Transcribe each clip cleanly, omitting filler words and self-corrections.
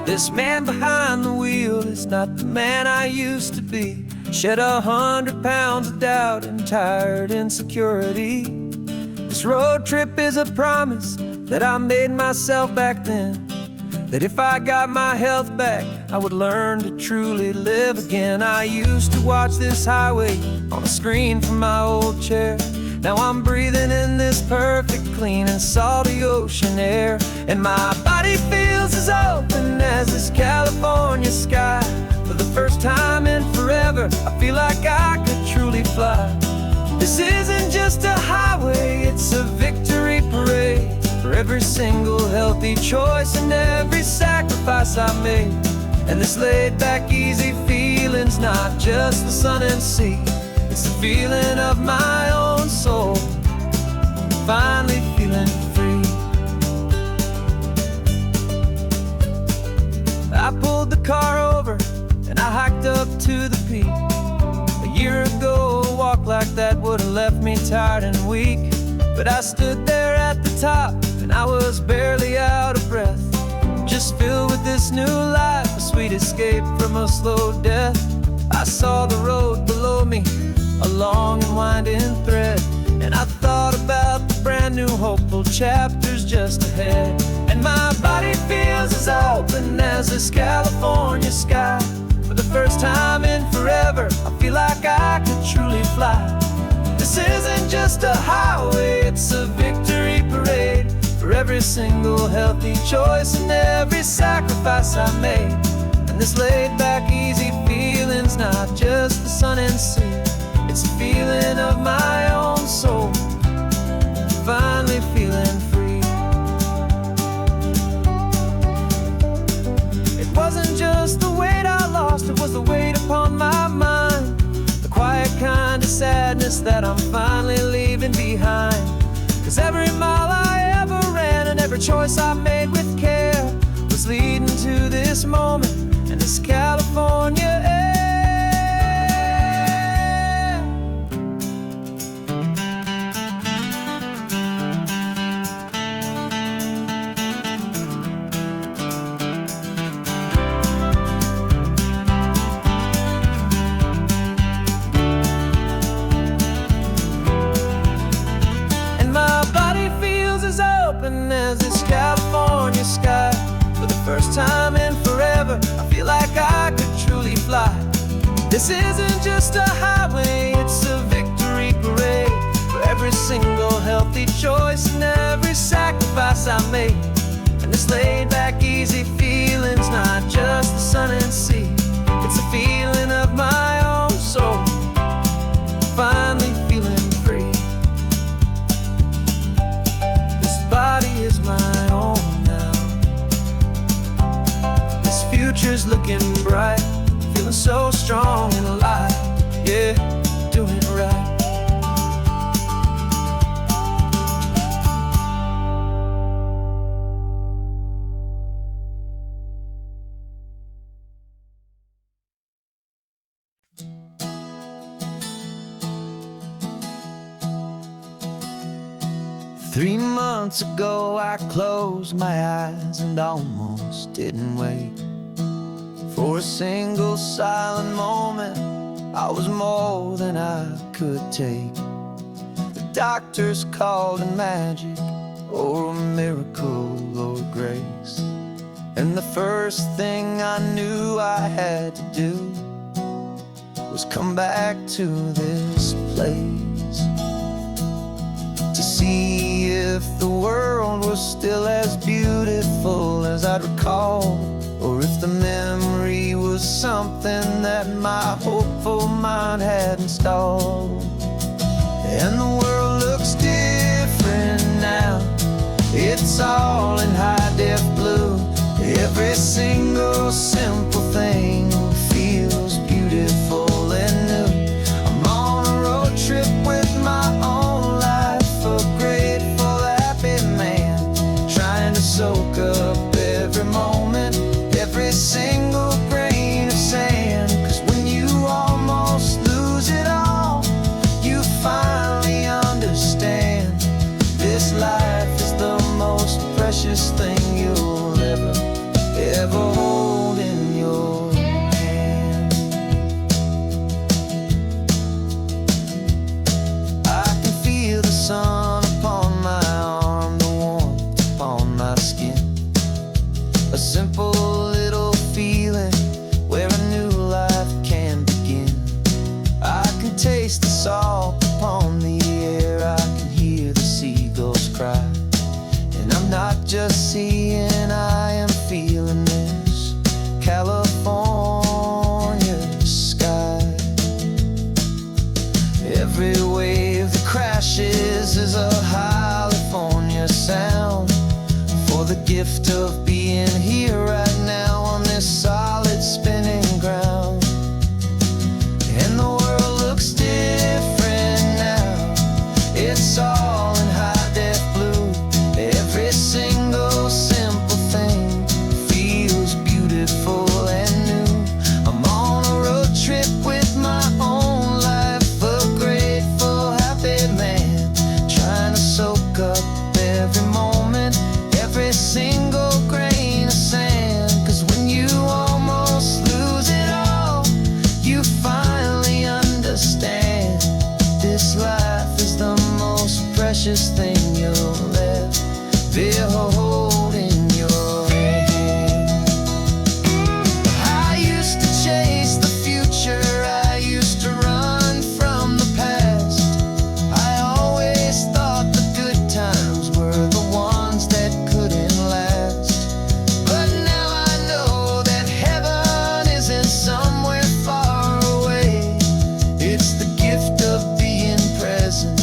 This man behind the wheel is not the man I used to be. Shed 100 pounds of doubt and tired insecurity. This road trip is a promise that I made myself back then, that if I got my health back, I would learn to truly live again. I used to watch this highway on a screen from my old chair. Now I'm breathing in this perfect, clean and salty ocean air. And my body feels as open as this California sky. For the first time in forever, I feel like I could truly fly. This isn't just a highway, it's a victory parade. For every single healthy choice and every sacrifice I made. And this laid back easy feeling's not just the sun and sea, it's the feeling of my own soul, finally feeling free. I pulled the car over and I hiked up to the peak. A year ago, a walk like that would have left me tired and weak. But I stood there at the top and I was barely out of breath, just filled with this new life, a sweet escape from a slow death. I saw the road below me, a long and winding thread, and I thought about the brand new hopeful chapters just ahead. And my body feels as open as this California sky. For the first time in forever, I feel like I could truly fly. This isn't just a highway, it's a victory parade. For every single healthy choice and every sacrifice I made. And this laid back easy feeling's not just the sun and sea, it's the feeling of my own soul, finally feeling free. It wasn't just the weight I lost, it was the weight upon my mind. The quiet kind of sadness that I'm finally leaving behind. 'Cause every mile I ever ran and every choice I made with care was leading to this moment and this California air. As this California sky. For the first time in forever, I feel like I could truly fly. This isn't just a highway, it's a victory parade. For every single healthy choice and every sacrifice I made. And this laid back easy feeling's not just the sun and sea, it's a feeling of my own soul, finally feeling free. Body is my own now. This future's looking bright, feeling so strong and alive. Yeah, doing it right. 3 months ago I closed my eyes and almost didn't wait for a single silent moment. I was more than I could take. The doctors called it magic or a miracle or grace, and the first thing I knew I had to do was come back to this place to see if the world was still as beautiful as I'd recall, or if the memory was something that my hopeful mind had installed. And the world looks different now, it's all in high-def blue. Every single simple thing feels beautiful and new. I'm on a road trip with my own life, a grateful, happy man, trying to soak up every moment, every single grain of sand. 'Cause when you almost lose it all, you finally understand this life is the most precious thing you'll ever hold. taste the salt upon the air. I can hear the seagulls cry. And I'm not just seeing, I am feeling this California sky. Every wave that crashes is a California sound. For the gift of being here right now on this solid spinning ground. And the world looks different now. It's all in high def blue. Every single simple thing feels beautiful and new. I'm on a road trip with my own life, a grateful, happy man, trying to soak up every moment, every single grain of sand. 'Cause when you almost lose it all, you finally understand this life is the most precious thing you'll ever hold in your hand. I used to chase the future, I used to run from the past. I always thought the good times were the ones that couldn't last. But now I know that heaven isn't somewhere far away. It's the gift of being present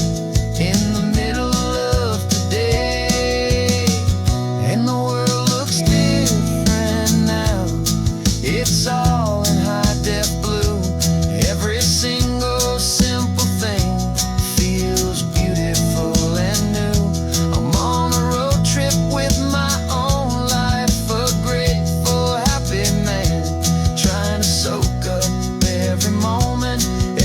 in the middle of today. And the world looks different now. It's all in high def blue. Every single simple thing feels beautiful and new. I'm on a road trip with my own life, a grateful, happy man, trying to soak up every moment,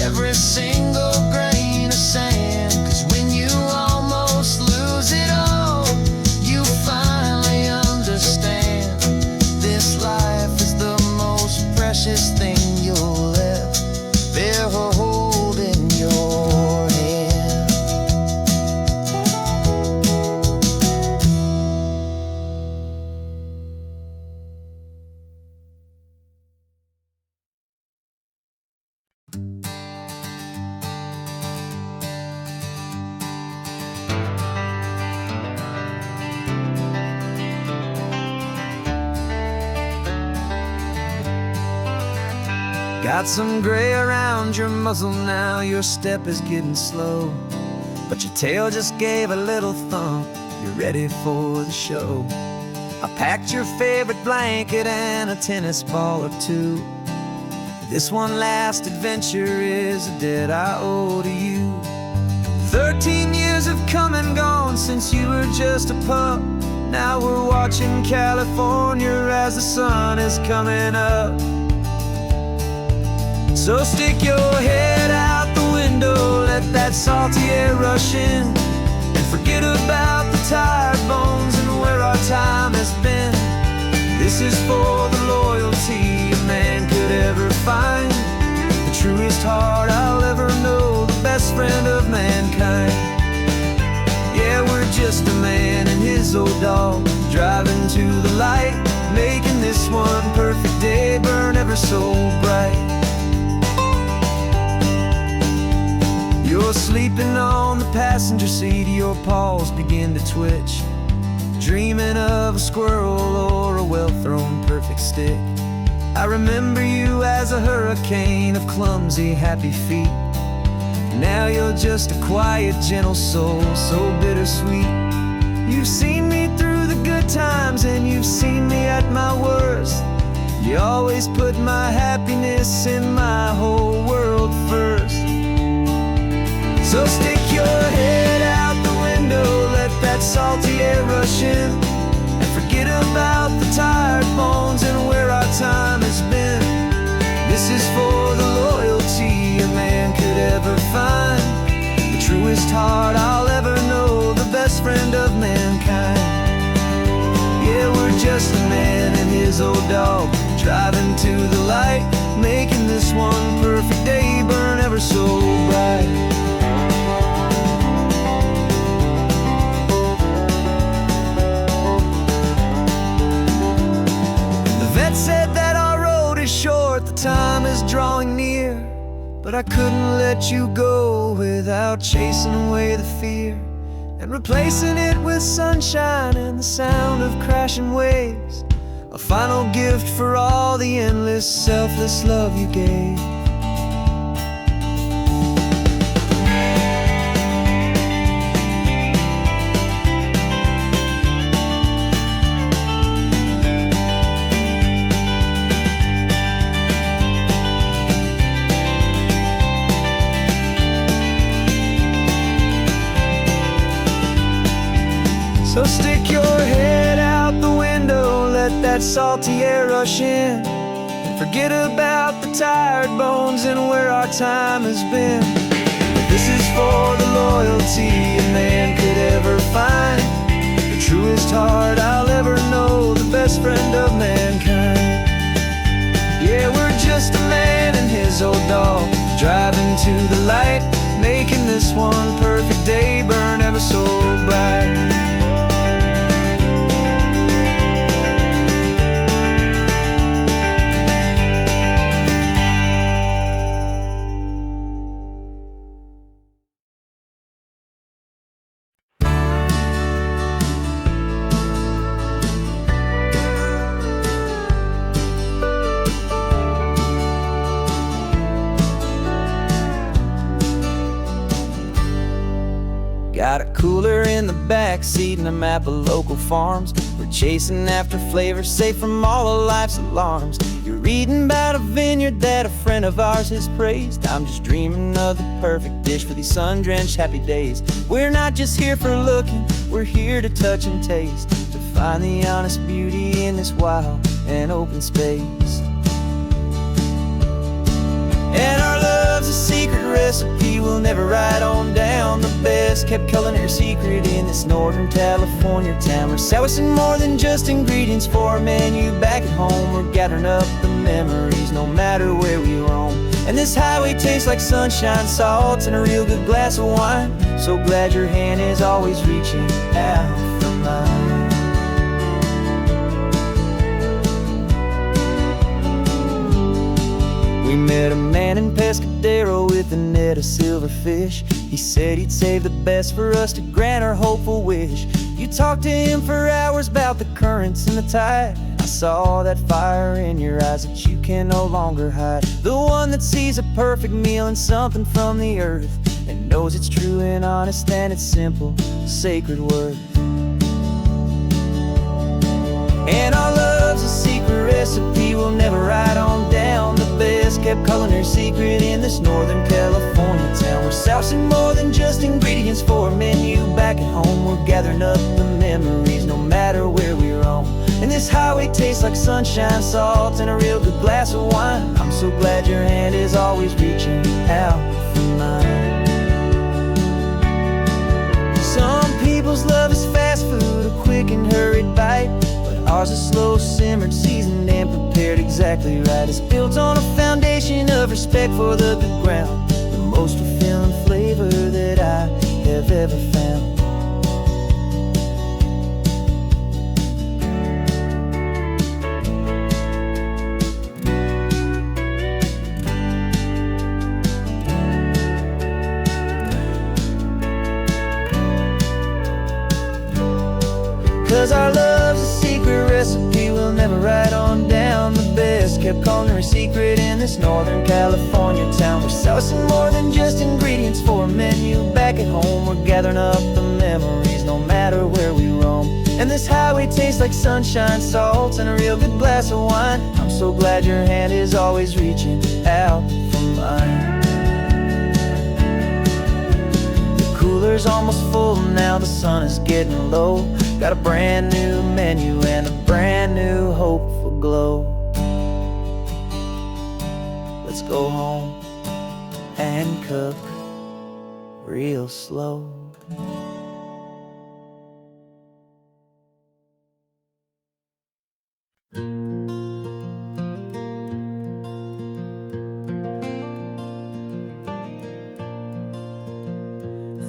every single grain of sand. 'Cause when you almost lose it all, you finally understand this life is the most precious thing you'll ever hold in your hand. Got some gray around your muzzle now, your step is getting slow, but your tail just gave a little thump, you're ready for the show. I packed your favorite blanket and a tennis ball or two. This one last adventure is a debt I owe to you. 13 years have come and gone since you were just a pup. Now we're watching California as the sun is coming up. So stick your head out the window, let that salty air rush in, and forget about the tired bones and where our time has been. This is for the loyalty a man could ever find, the truest heart I'll ever know, the best friend of mankind. Yeah, we're just a man and his old dog, driving to the light, making this one perfect day burn ever so bright. You're sleeping on the passenger seat, your paws begin to twitch, dreaming of a squirrel or a well-thrown perfect stick. I remember you as a hurricane of clumsy, happy feet. Now you're just a quiet, gentle soul, so bittersweet. You've seen me through the good times and you've seen me at my worst. You always put my happiness in my whole world first. So stick your head out the window, let that salty air rush in, and forget about the tired bones and where our time has been. This is for the loyalty a man could ever find, the truest heart I'll ever know, the best friend of mankind. Yeah, we're just a man and his old dog, driving to the light, making this one perfect day burn ever so bright. Said that our road is short, the time is drawing near, but I couldn't let you go about chasing away the fear and replacing it with sunshine and the sound of crashing waves. A final gift for all the endless, selfless love you gave. So stick your head out the window, let that salty air rush in, and forget about the tired bones and where our time has been. This is for the loyalty a man could ever find, the truest heart I'll ever know, the best friend of mankind. Yeah, we're just a man and his old dog, driving to the light, making this one perfect day burn ever so bright. Got a cooler in the back seat and a map of local farms. We're chasing after flavor safe from all of life's alarms. You're reading about a vineyard that a friend of ours has praised. I'm just dreaming of the perfect dish for these sun-drenched happy days. We're not just here for looking, we're here to touch and taste, to find the honest beauty in this wild and open space. And our love's a secret recipe we'll never write on down. The best kept culinary secret in this Northern California town. We're sourcing more than just ingredients for our menu back at home. We're gathering up the memories no matter where we roam. And this highway tastes like sunshine, salt, and a real good glass of wine. So glad your hand is always reaching out for mine. We met a man in Pescadero with a net of silverfish. He said he'd save the best for us to grant our hopeful wish. You talked to him for hours about the currents and the tide. I saw that fire in your eyes that you can no longer hide. The one that sees a perfect meal and something from the earth, and knows it's true and honest and it's simple, sacred worth. And our love's a secret recipe we'll never write on down. The best kept culinary secret in this Northern California town. We're sourcing more than just ingredients for a menu back at home. We're gathering up the memories no matter where we roam. And this highway tastes like sunshine, salt, and a real good glass of wine. I'm so glad your hand is always reaching out for mine. Some people's love is fast food, a quick and hurried bite. Ours is slow simmered, seasoned and prepared exactly right. It's built on a foundation of respect for the good ground, the most fulfilling flavor that I have ever found. 'Cause our love's a secret recipe we'll never write on down. The best kept culinary secret in this Northern California town. We're sourcing more than just ingredients for a menu back at home. We're gathering up the memories no matter where we roam. And this highway tastes like sunshine, salt, and a real good glass of wine. I'm so glad your hand is always reaching out for mine. The cooler's almost full now, the sun is getting low. Got a brand new menu and a brand new hopeful glow. Let's go home and cook real slow.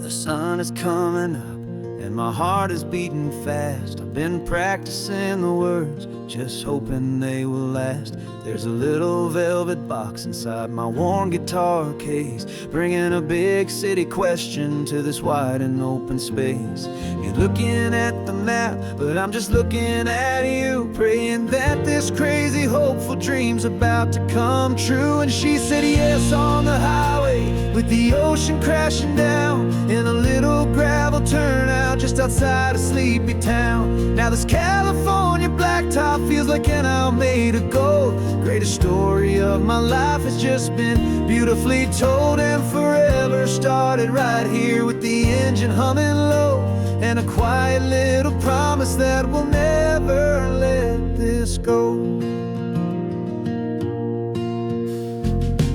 The sun is coming up and my heart is beating fast. I've been practicing the words just hoping they will last. There's a little velvet box inside my worn guitar case, bringing a big city question to this wide and open space. You're looking at the map, but I'm just looking at you, praying that this crazy hopeful dream's about to come true. And she said yes on the highway, with the ocean crashing down, in a little gravel turnout just outside of Sleepy Town. Now this California blacktop feels like an isle made of gold. Greatest story of my life has just been beautifully told, and forever started right here with the engine humming low, and a quiet little promise that we'll never let this go.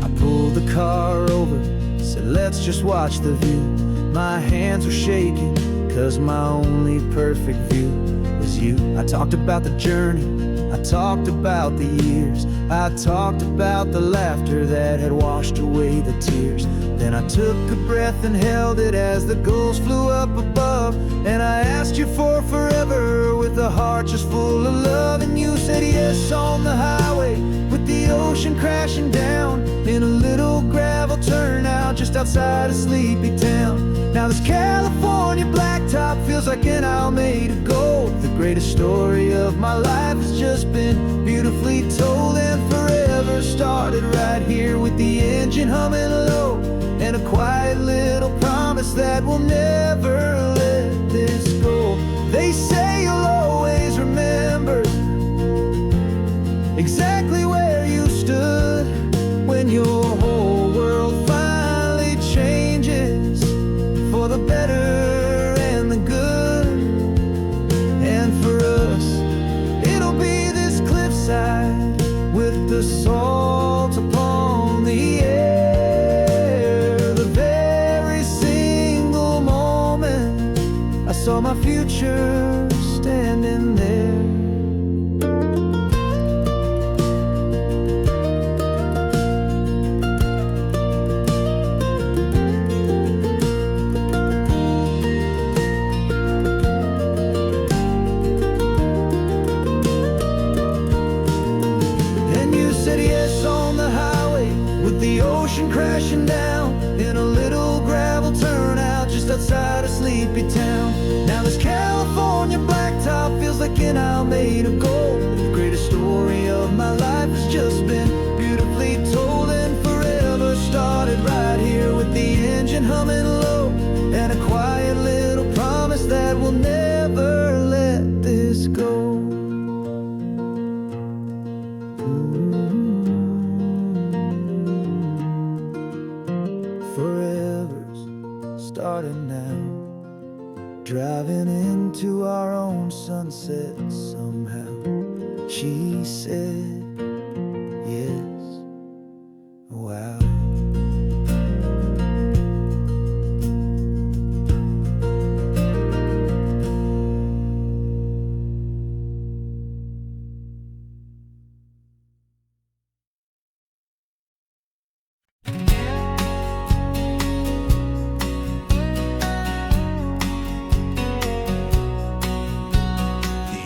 I pulled the car over, said let's just watch the view. My hands were shaking, cause my only perfect view was you. I talked about the journey, I talked about the years, I talked about the laughter that had washed away the tears. Then I took a breath and held it as the gulls flew up above, and I asked you for forever with a heart just full of love. And you said yes on the highway, with the ocean crashing down, in a little gravel turnout just outside of Sleepy Town. Now this California blacktop feels like an isle made of gold. The greatest story of my life has just been beautifully told, and forever started right here with the engine humming low, and a quiet little promise that we'll never let this go. They say you'll always remember exactly where you stood when your whole world finally changes for the better and the good. And for us, it'll be this cliffside with the salt upon the air. The very single moment I saw my future standing there. Crashing down in a little gravel turnout just outside of Sleepy Town. Now this California blacktop feels like an isle made of gold. The greatest story of my life has just been beautifully told, and forever started right here with the engine humming low, and a quiet little promise that we'll never let this go. Starting now, driving into our own sunset somehow. She said yes. Wow.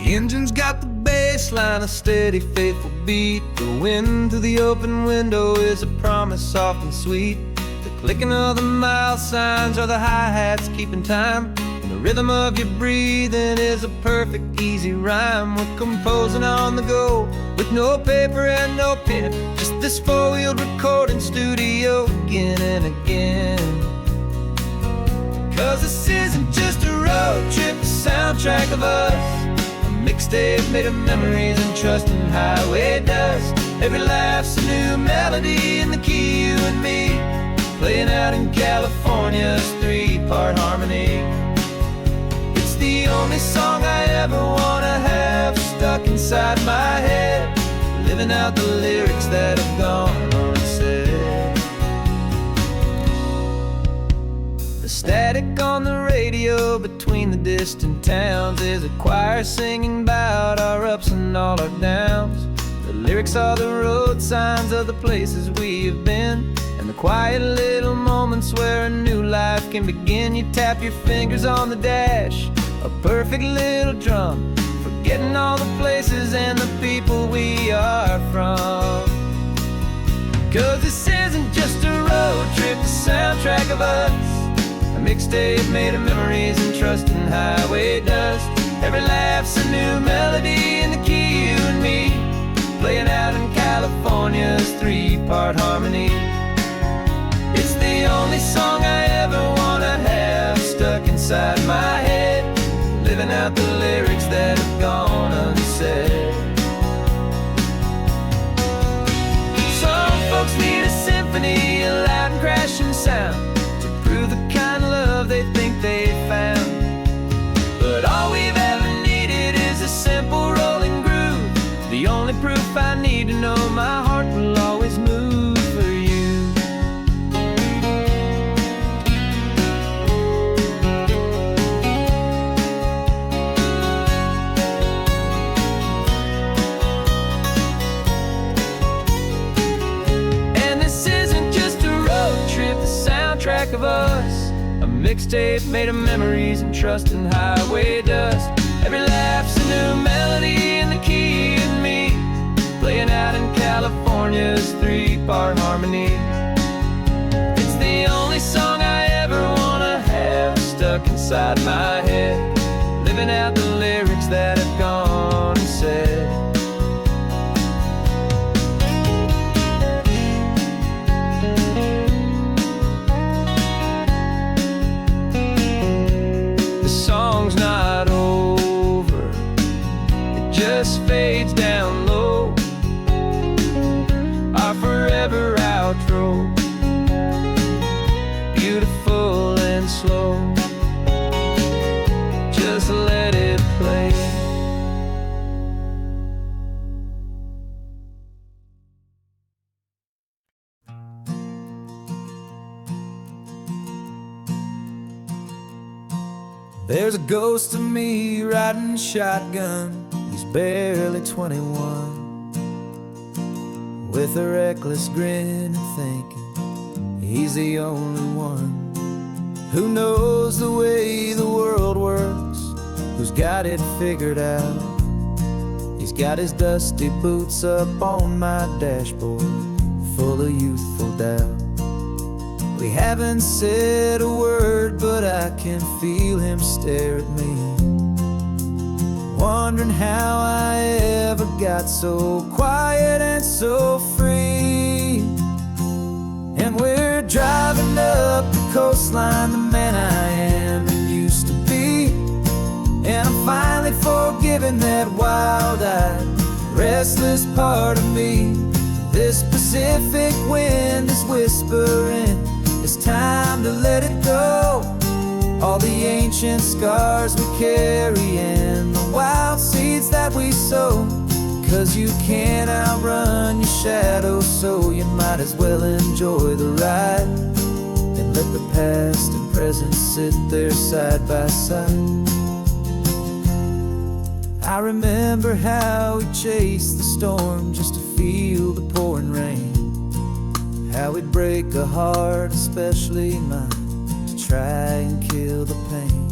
The engine's got the bass line, a steady, faithful beat. The wind through the open window is a promise soft and sweet. The clicking of the mile signs are the hi-hats keeping time, and the rhythm of your breathing is a perfect, easy rhyme. We're composing on the go with no paper and no pen, just this four-wheeled recording studio again and again. Cause this isn't just a road trip, a soundtrack of us, mixtape made of memories and trust in highway dust. Every laugh's a new melody in the key, you and me, playing out in California's three-part harmony. It's the only song I ever wanna have stuck inside my head, living out the lyrics that have gone unsaid. The static on the radio between the distant towns is a choir singing about our ups and all our downs. The lyrics are the road signs of the places we have been, and the quiet little moments where a new life can begin. You tap your fingers on the dash, a perfect little drum for forgetting all the places and the people we are from. 'Cause this isn't just a road trip, the soundtrack of us, a mixtape made of memories and trust in highway dust. Every laugh's a new melody in the key, you and me, playing out in California's 3-part harmony. It's the only song I ever wanna have stuck inside my head, living out the lyrics that have gone unsaid. Some folks need a symphony, a loud and crashing sound, to prove the kind of love they think they found. But all we've ever needed is a simple rolling groove, the only proof I need to know my heart will always move for you. And this isn't just a road trip, the soundtrack of us, a mixtape made of memories and trust in highway dust. Every laugh's a new melody in the key and me, playing out in California's 3-part harmony. It's the only song I ever wanna have stuck inside my head, living out the lyrics that have gone and said. The song's not over, it just fades down low, our forever outro, beautiful and slow. Just let it play. There's a ghost of me riding shotgun, he's barely 21, with a reckless grin and thinking he's the only one who knows the way the world works, who's got it figured out. He's got his dusty boots up on my dashboard, full of youthful doubt. We haven't said a word, but I can feel him stare at me, wondering how I ever got so quiet and so free. And we're driving up the coastline, the man I am and used to be, and I'm finally forgiving that wild-eyed, restless part of me. This Pacific wind is whispering, it's time to let it go. All the ancient scars we carry and the wild seeds that we sow. 'Cause you can't outrun your shadow, so you might as well enjoy the ride, and let the past and present sit there side by side. I remember how we chased the storm just to feel the pouring rain, how we'd break a heart, especially mine, to try and kill the pain.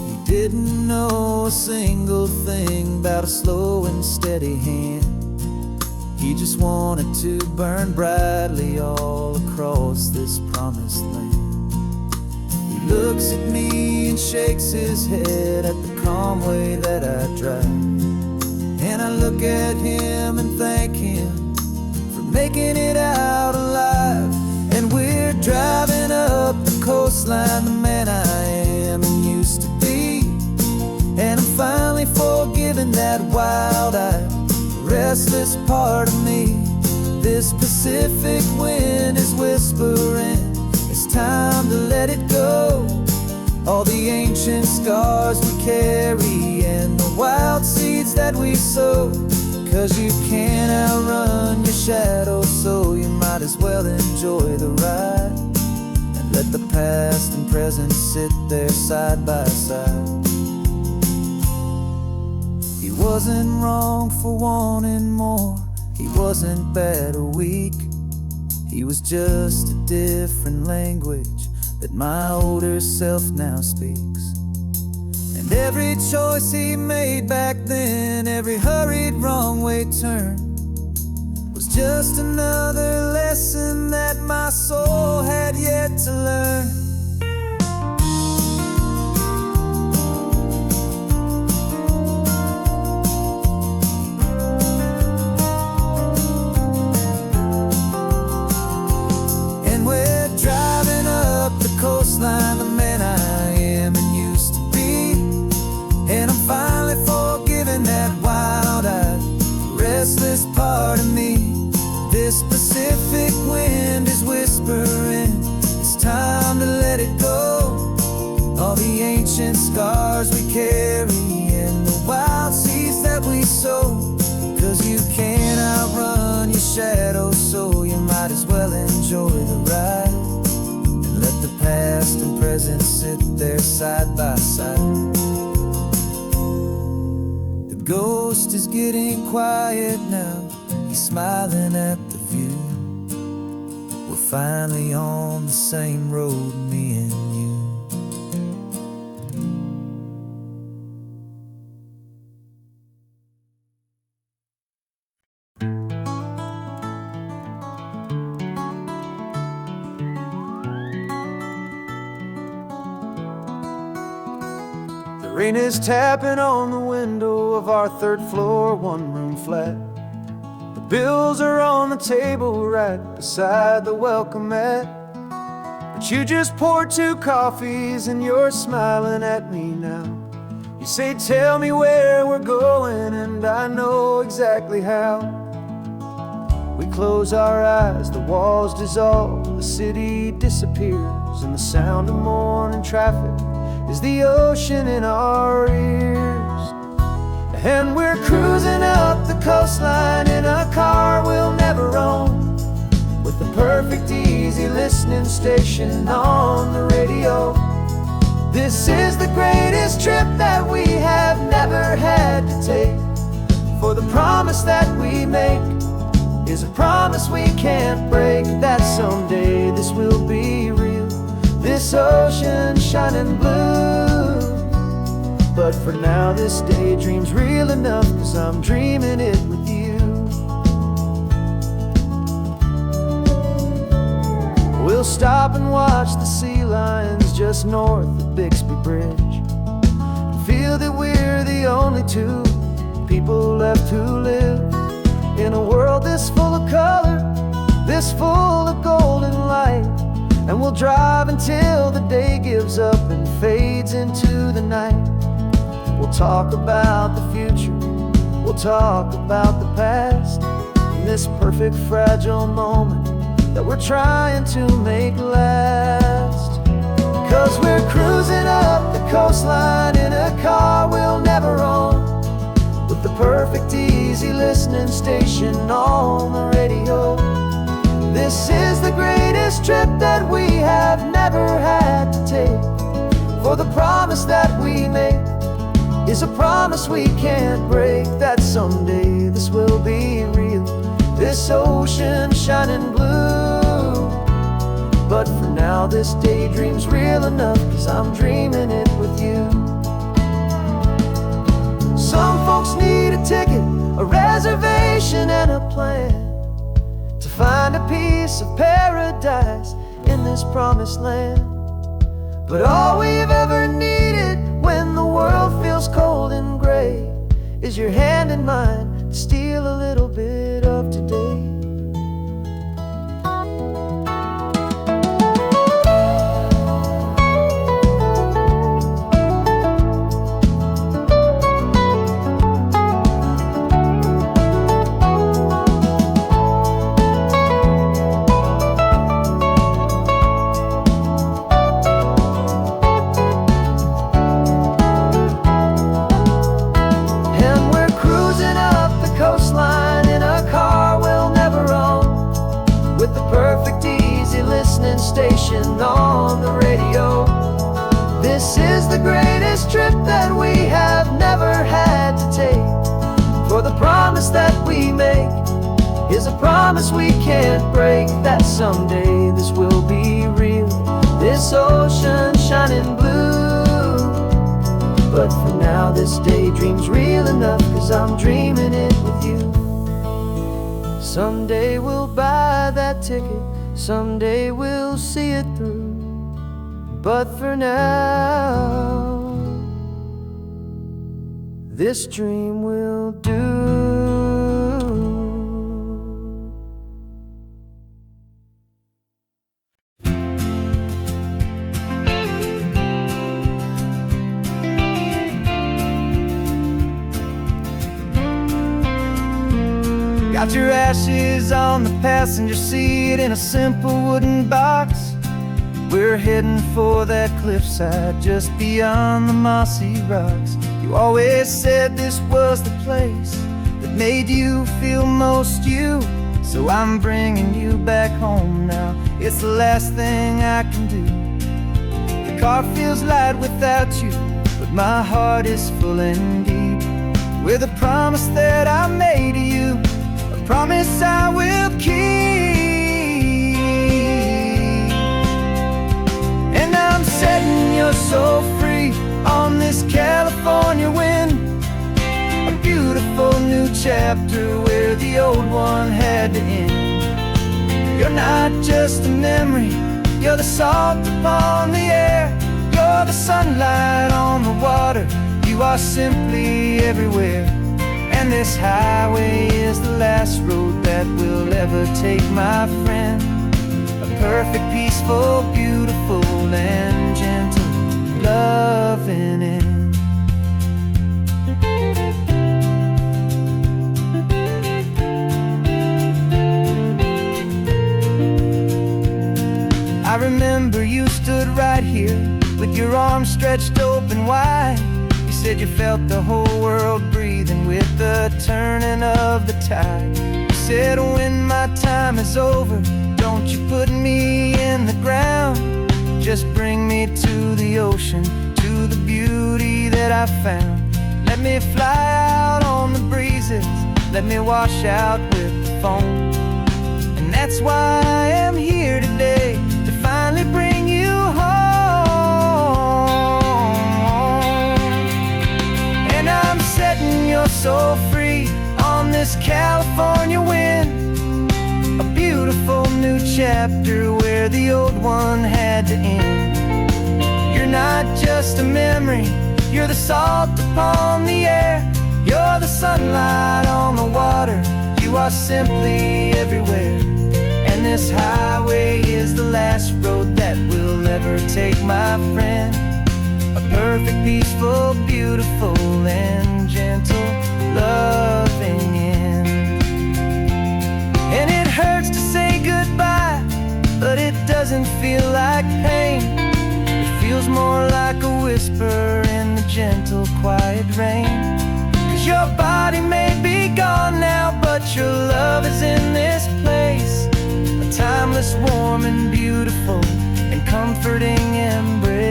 He didn't know a single thing about a slow and steady hand. He just wanted to burn brightly all across this promised land. He looks at me and shakes his head at the calm way that I drive, and I look at him and thank him for making it out alive. And we're driving up the coastline, the man I am and used to be, and I'm finally forgiving that wild-eyed, restless part of me. This Pacific wind is whispering, it's time to let it go. All the ancient scars we carry and the wild seeds that we sow. 'Cause you can't outrun your shadow, so you might as well enjoy the ride, and let the past and present sit there side by side. He wasn't wrong for wanting more, he wasn't bad or weak. He was just a different language that my older self now speaks. And Every choice he made back then, every hurried wrong way turn, was just another lesson that my soul had yet to learn. And we're driving up the coastline, the man I am and used to be, and I'm finally forgiving that wild-eyed, restless part of me. This Pacific wind is whispering, it's time to let it go. All the ancient scars we carry and the wild seeds that we sow. 'Cause you can't outrun your shadow, so you might as well enjoy the ride, and let the past and present sit there side by side. The ghost is getting quiet now, he's smiling at the view. We're finally on the same road, me and you. The rain is tapping on the window of our third floor, one-room flat. Bills are on the table right beside the welcome mat. But you just poured 2 coffees and you're smiling at me now. You say, tell me where we're going, and I know exactly how. We close our eyes, the walls dissolve, the city disappears, and the sound of morning traffic is the ocean in our ears. And we're cruising up the coastline in a car we'll never own, with the perfect easy listening station on the radio. This is the greatest trip that we have never had to take, for the promise that we make is a promise we can't break, that someday this will be real, this ocean shining blue. But for now this daydream's real enough, 'cause I'm dreaming it with you. We'll stop and watch the sea lions just north of Bixby Bridge, and feel that we're the only 2 people left who live in a world this full of color, this full of golden light. And we'll drive until the day gives up and fades into the night. We'll talk about the future, we'll talk about the past, in this perfect fragile moment that we're trying to make last. 'Cause we're cruising up the coastline in a car we'll never own, with the perfect easy listening station on the radio. This is the greatest trip that we have never had to take, for the promise that we make is a promise we can't break, that someday this will be real, this ocean shining blue. But for now this daydream's real enough, 'cause I'm dreaming it with you. Some folks need a ticket, a reservation and a plan, to find a piece of paradise in this promised land. But all we've ever needed when the world feels cold and gray is your hand in mine to steal a little bit of today. Station on the radio. This is the greatest trip that we have never had to take, for the promise that we make is a promise we can't break, that someday this will be real, this ocean shining blue. But for now this daydream's real enough, 'cause I'm dreaming it with you. Someday we'll buy that ticket, someday we'll see it through. But for now, this dream will do. Got your ashes on the passenger seat in a simple wooden box. We're heading for that cliffside just beyond the mossy rocks. You always said this was the place that made you feel most you. So I'm bringing you back home now. It's the last thing I can do. The car feels light without you, but my heart is full and deep with a promise that I made to you, a promise I will keep. And I'm setting your soul free on this California wind, a beautiful new chapter where the old one had to end. You're not just a memory, you're the salt upon the air, you're the sunlight on the water, you are simply everywhere. And this highway is the last road that we'll ever take, my friend. A perfect, peaceful, beautiful, and gentle loving end. I remember you stood right here with your arms stretched open wide. You said you felt the whole world breathing with the turning of the tide. You said when my time is over, don't you put me in the ground, just bring me to the ocean, to the beauty that I found. Let me fly out on the breezes, let me wash out with the foam. And that's why I am here today, to finally bring you home. And I'm setting your soul free on this California wind, a beautiful new chapter where the old one had to end. You're not just a memory, you're the salt upon the air, you're the sunlight on the water, you are simply everywhere. And this highway is the last road that we'll ever take, my friend. A perfect, peaceful, beautiful, and gentle loving end. And it hurts to say goodbye, but it doesn't feel like pain. It feels more like a whisper in the gentle, quiet rain. 'Cause your body may be gone now, but your love is in this place, a timeless, warm, and beautiful, and comforting embrace.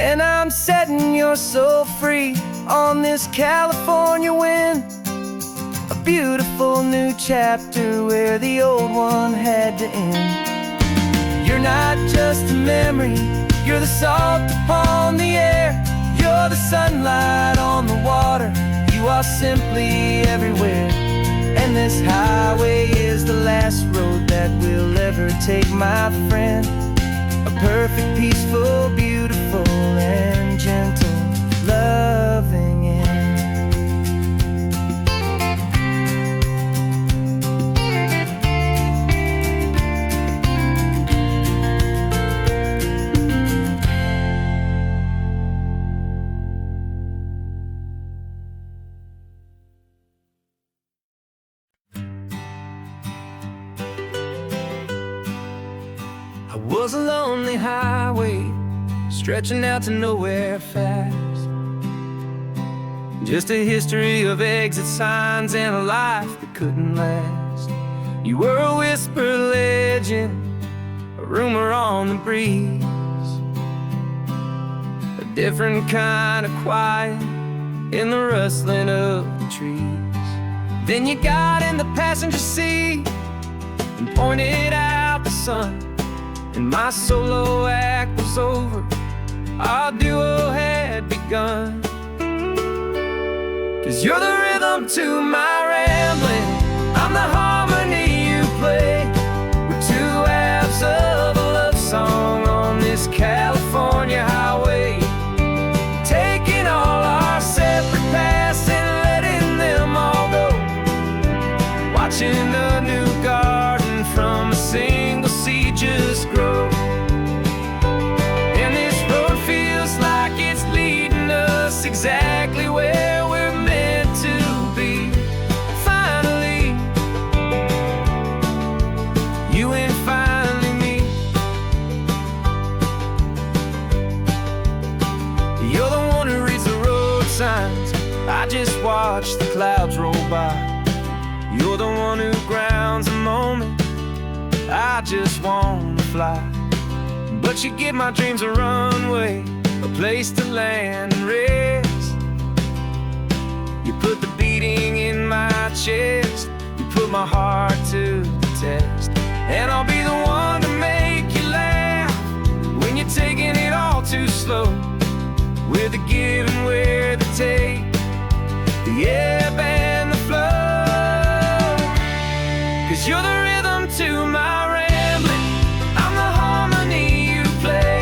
And I'm setting your soul free on this California wind, a beautiful new chapter where the old one had to end. You're not just a memory, you're the salt upon the air, you're the sunlight on the water, you are simply everywhere. And this highway is the last road that we'll ever take, my friend. A perfect, peaceful, beautiful, and gentle loving end. I was a lonely highway, stretching out to nowhere fast. Just a history of exit signs and a life that couldn't last. You were a whisper legend, a rumor on the breeze, a different kind of quiet in the rustling of the trees. Then you got in the passenger seat and pointed out the sun, and my solo act was over. our duo had begun. 'Cause you're the rhythm to my rambling, I'm the harmony you play. We're two halves of a love song on this California highway, taking all our separate paths and letting them all go, watching a new garden from a single seed just grow. And this road feels like it's leading us exactly where we're meant to be. Finally, you and finally me. You're the one who reads the road signs, I just watch the clouds roll by. You're the one who grounds a moment, I just wanna fly. But you give my dreams a runway, a place to land and rest. You put the beating in my chest, you put my heart to the test. And I'll be the one to make you laugh when you're taking it all too slow. We're the give and we're the take, the ebb and the flow. 'Cause you're the rhythm to my rambling, I'm the harmony you play.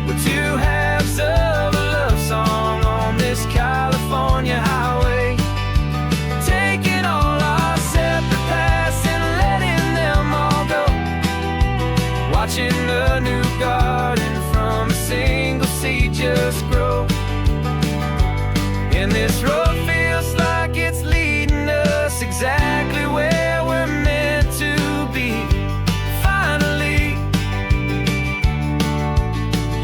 We're two halves of a love song on this California highway, taking all our separate paths and letting them all go, watching a new garden from a single seed just grow. And this road feels like it's leading us exactly where we're meant to be. Finally,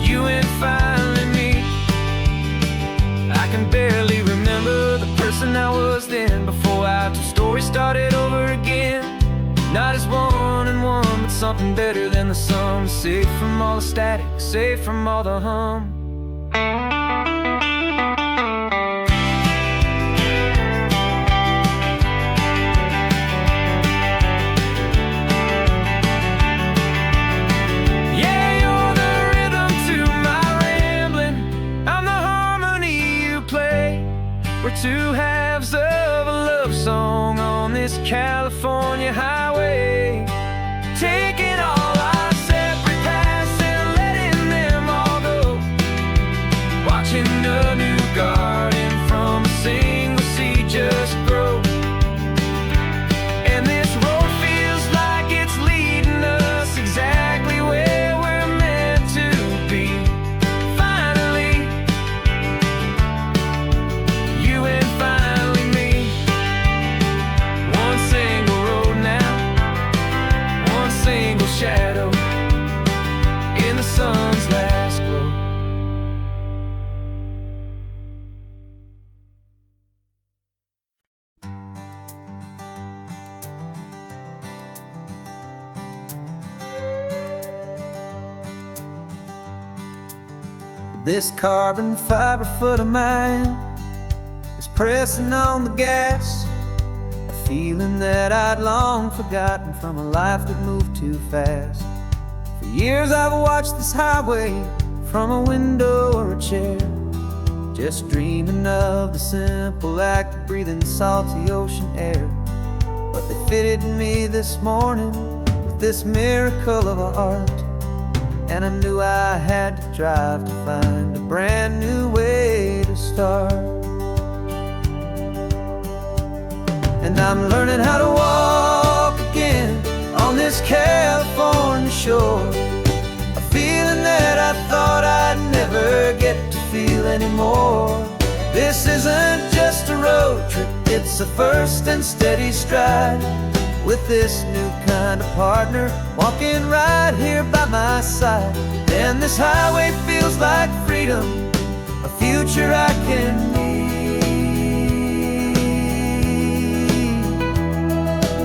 you and finally me. I can barely remember the person I was then, before our two stories started over again. Not as one and one, but something better than the sum. Safe from all the static, safe from all the hum. We're two halves of a love song on this California highway, taking all our separate paths and letting them all go, watching a new garden from a single seed just grow. And this road feels like it's leading us exactly where we're meant to be. Finally, you and finally me. One single road now, one single shadow in the sun's last glow. This carbon fiber foot of mine is pressing on the gas, a feeling that I'd long forgotten from a life that moved too fast. For years I've watched this highway from a window or a chair, just dreaming of the simple act of breathing salty ocean air. But they fitted me this morning with this miracle of art, and I knew I had to drive to find a brand new way to start. And I'm learning how to walk again on this California shore, a feeling that I thought I'd never get to feel anymore. This isn't just a road trip, it's a first and steady stride, with this new kind of partner walking right here by my side. And this highway feels like freedom, a future I can need,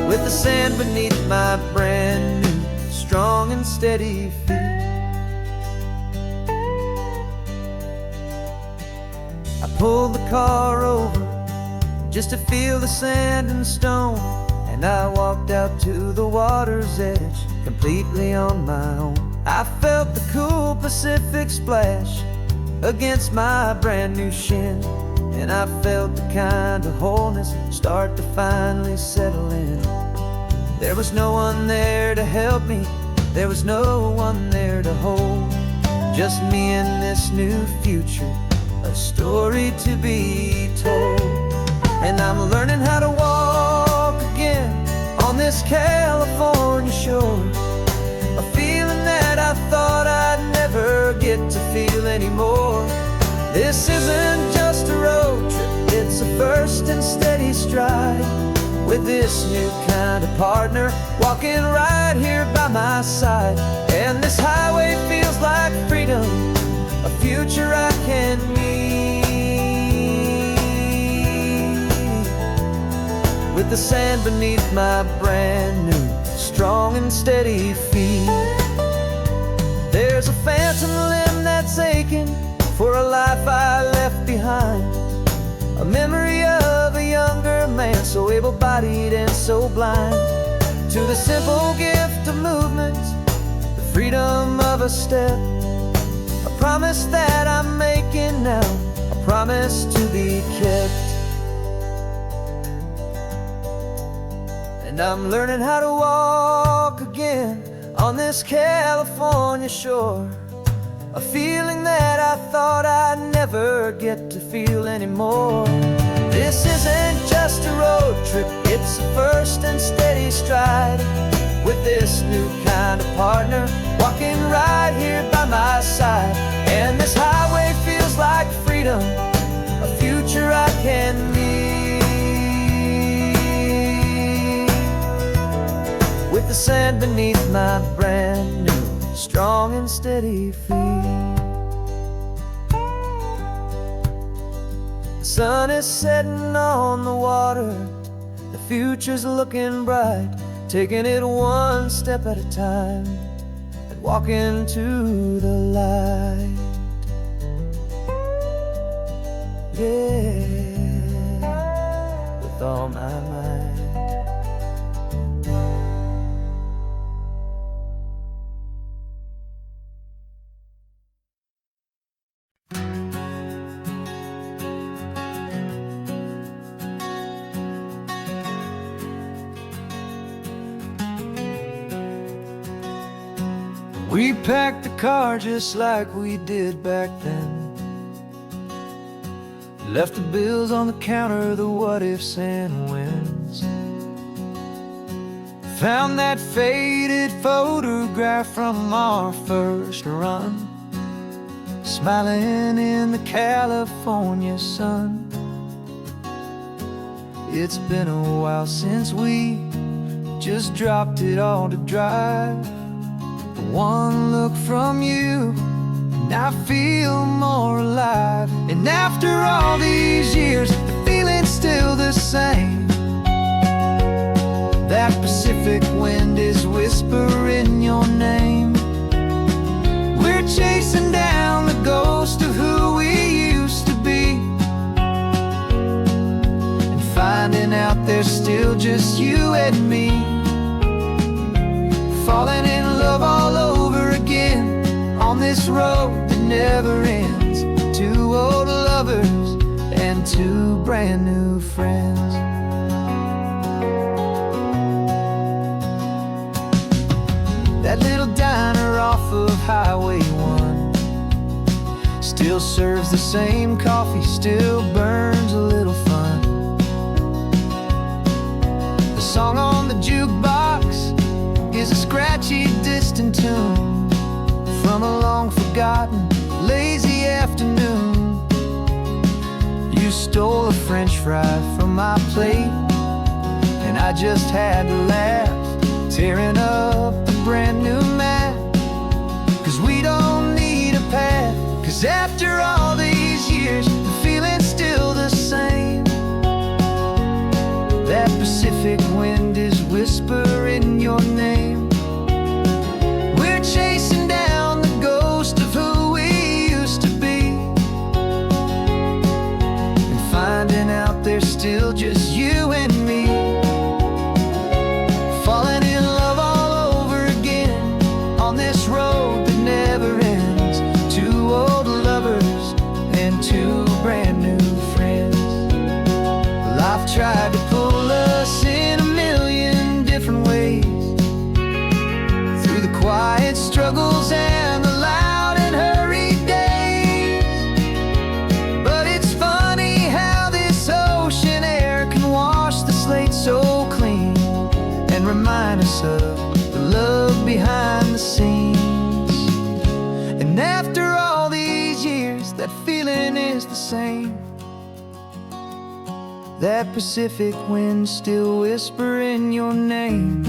with the sand beneath my brand new strong and steady feet. I pulled the car over just to feel the sand and stone, and I walked out to the water's edge completely on my own. I felt the cool Pacific splash against my brand new shin, and I felt the kind of wholeness start to finally settle in. There was no one there to help me, there was no one there to hold, just me and this new future, a story to be told. And I'm learning how to walk again on this California shore, a feeling that I thought I'd never get to feel anymore. This isn't just a road trip, it's a first and steady stride, with this new kind of partner walking right here by my side. And this highway feels like freedom, a future I can meet, with the sand beneath my brand new, strong and steady feet. There's a phantom limb that's aching for a life I left behind, a memory of a younger man, so able-bodied and so blind, to the simple gift of movement, the freedom of a step, a promise that I'm making now, a promise to be kept. And I'm learning how to walk again on this California shore, a feeling that I thought I'd never get to feel anymore. This isn't just a road trip, it's a first and steady stride, with this new kind of partner walking right here by my side. And this highway feels like freedom, a future I can meet, with the sand beneath my brand new, strong and steady feet. The sun is setting on the water, the future's looking bright, taking it one step at a time and walking to the light. Yeah, with all my might. We packed the car just like we did back then, left the bills on the counter, the what ifs and whens, found that faded photograph from our first run, smiling in the California sun. It's been a while since we just dropped it all to drive. One look from you and I feel more alive. And after all these years, the feeling's still the same. That Pacific wind is whispering your name. We're chasing down the ghost of who we used to be, and finding out there's still just you and me, falling in love all over again on this road that never ends. Two old lovers and two brand new friends. That little diner off of Highway 1 still serves the same coffee, still burns a little fun. The song on the jukebox is a scratchy, distant tune from a long-forgotten, lazy afternoon. You stole a French fry from my plate, and I just had to laugh, tearing up the brand new map. 'Cause we don't need a path, 'cause after all these years, the feeling's still the same. That Pacific wind is whispering your name. We're chasing down the ghost of who we used to be, and finding out there's still just you and me, falling in love all over again on this road that never ends. Two old lovers nothing is the same. That Pacific wind still whispering your name.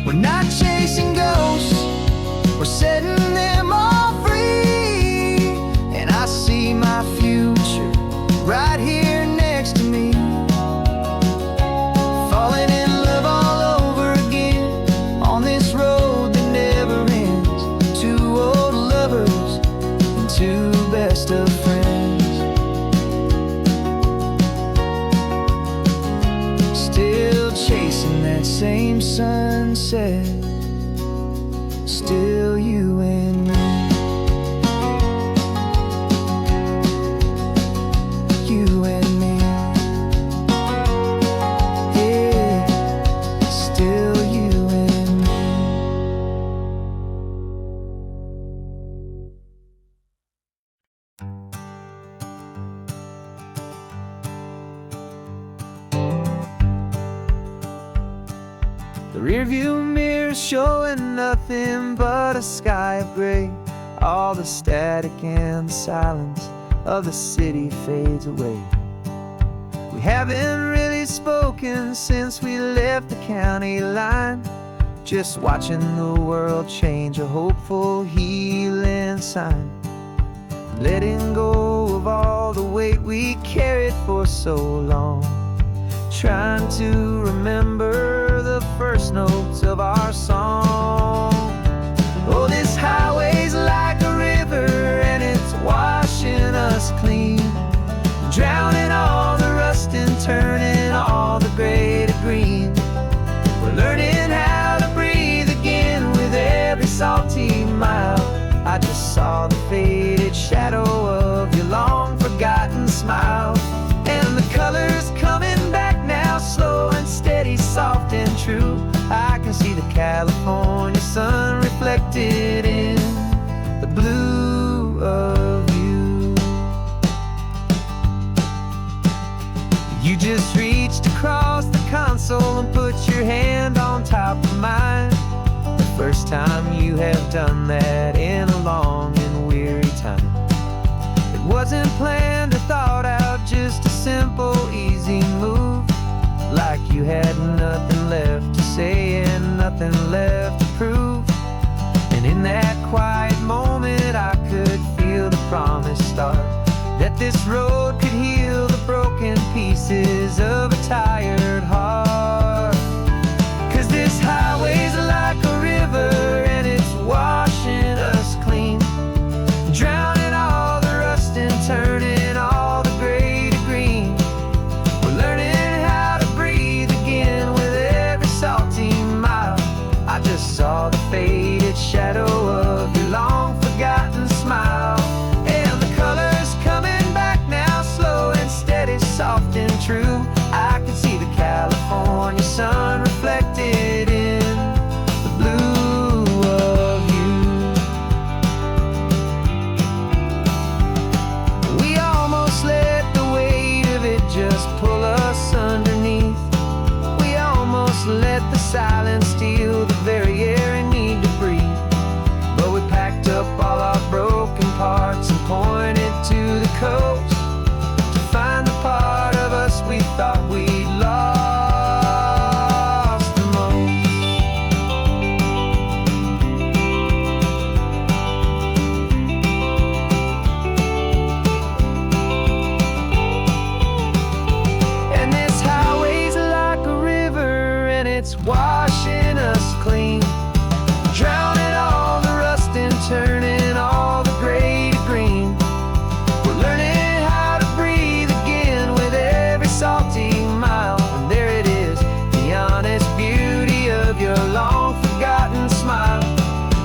We're not chasing ghosts, we're setting them all free. And I see my future right here next to me, falling in love all over again on this road that never ends. Two old lovers and two best of friends, still chasing that same sunset. Still you and me, you and me. Yeah, still you and me. The rearview mirror showing nothing but a sky of gray. All the static and the silence of the city fades away. We haven't really spoken since we left the county line, just watching the world change, a hopeful healing sign. Letting go of all the weight we carried for so long, trying to remember the first notes of our song. Oh, this highway's like a river and it's washing us clean, drowning all the rust and turning all the gray to green. We're learning how to breathe again with every salty mile. I just saw the faded shadow of your long forgotten smile, and the colors coming back now, slow and steady, soft and true. I can see the California sun reflected in the blue of you. You just reached across the console and put your hand on top of mine. The first time you have done that in a long and weary time. It wasn't planned or thought out, just a simple, easy move. Like you had nothing left to say and nothing left to prove. And in that quiet moment I could feel the promise start, that this road could heal the broken pieces of a tired heart. 'Cause this highway's like a river and it's washing us clean, drowning all the rust and turning all the gray to green. We're learning how to breathe again with every salty mile. I just saw the faded shadow of your long forgotten smile, and the colors coming back now, slow and steady, soft and true. I can see the California sun reflected in the blue of you. We almost let the weight of it just pull us underneath. We almost let the silence steal the very air I need to breathe. But we packed up all our broken parts and pointed to the coast to find the part of us we thought we'd lost the most. And this highway's like a river and it's washing us clean, drowning all the rust and turning all the gray to green. We're learning how to breathe again with every salty mile. And there it is, the honest beauty of your long forgotten smile.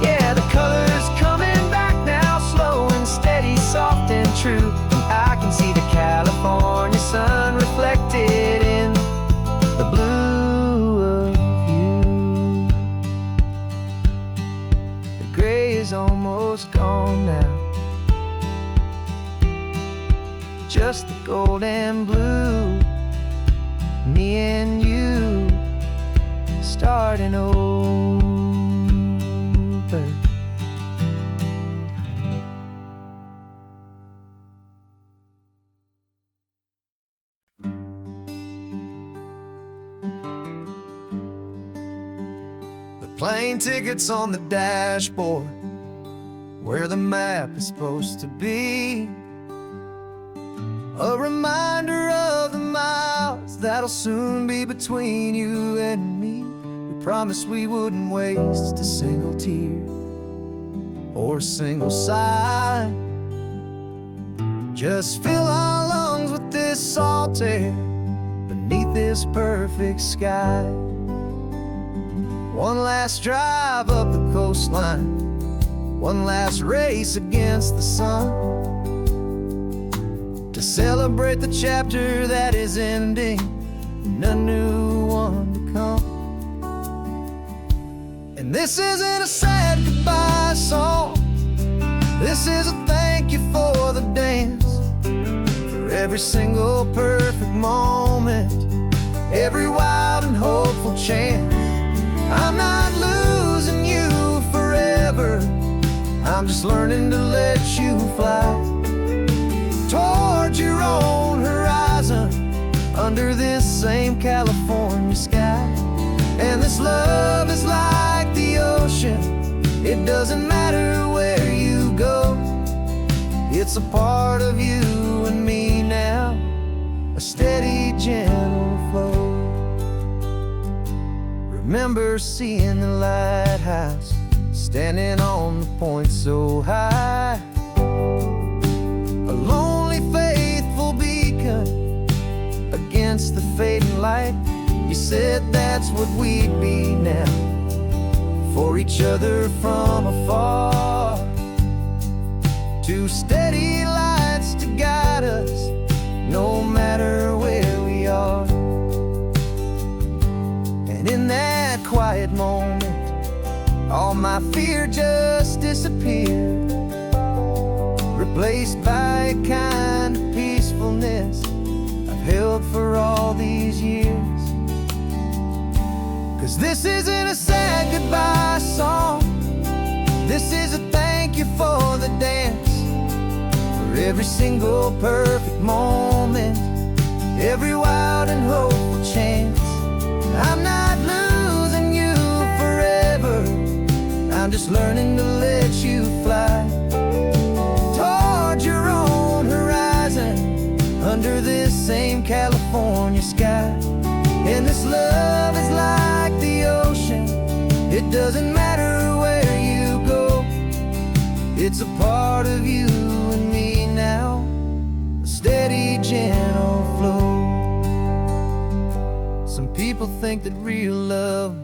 Yeah, the colors coming back now, slow and steady, soft and true. And I can see the California sun reflected in the blue of you. The gray is almost gone now, just the gold and blue. Me and you starting over. plane tickets on the dashboard, where the map is supposed to be. A reminder of the miles that'll soon be between you and me. We promised we wouldn't waste a single tear or a single sigh. Just fill our lungs with this salt air beneath this perfect sky. One last drive up the coastline, one last race against the sun, to celebrate the chapter that is ending and a new one to come. And this isn't a sad goodbye song, this is a thank you for the dance, for every single perfect moment, every wild and hopeful chance. I'm not losing you forever, I'm just learning to let you fly toward your own horizon, under this same California sky. And this love is like the ocean, it doesn't matter where you go, it's a part of you and me now, a steady, gentle flow. Remember seeing the lighthouse, standing on the point so high, a lonely, faithful beacon against the fading light. You said that's what we'd be now, for each other from afar. Two steady lights to guide us, no matter where we are. And in that quiet moment, all my fear just disappeared, replaced by a kind of peacefulness I've held for all these years. 'Cause this isn't a sad goodbye song, this is a thank you for the dance, for every single perfect moment, every wild and hopeful chance. I'm not losing you forever, I'm just learning to let you fly toward your own horizon, under this same California sky. And this love is like the ocean, it doesn't matter where you go, it's a part of you and me now, a steady, gentle flow. Some people think that real love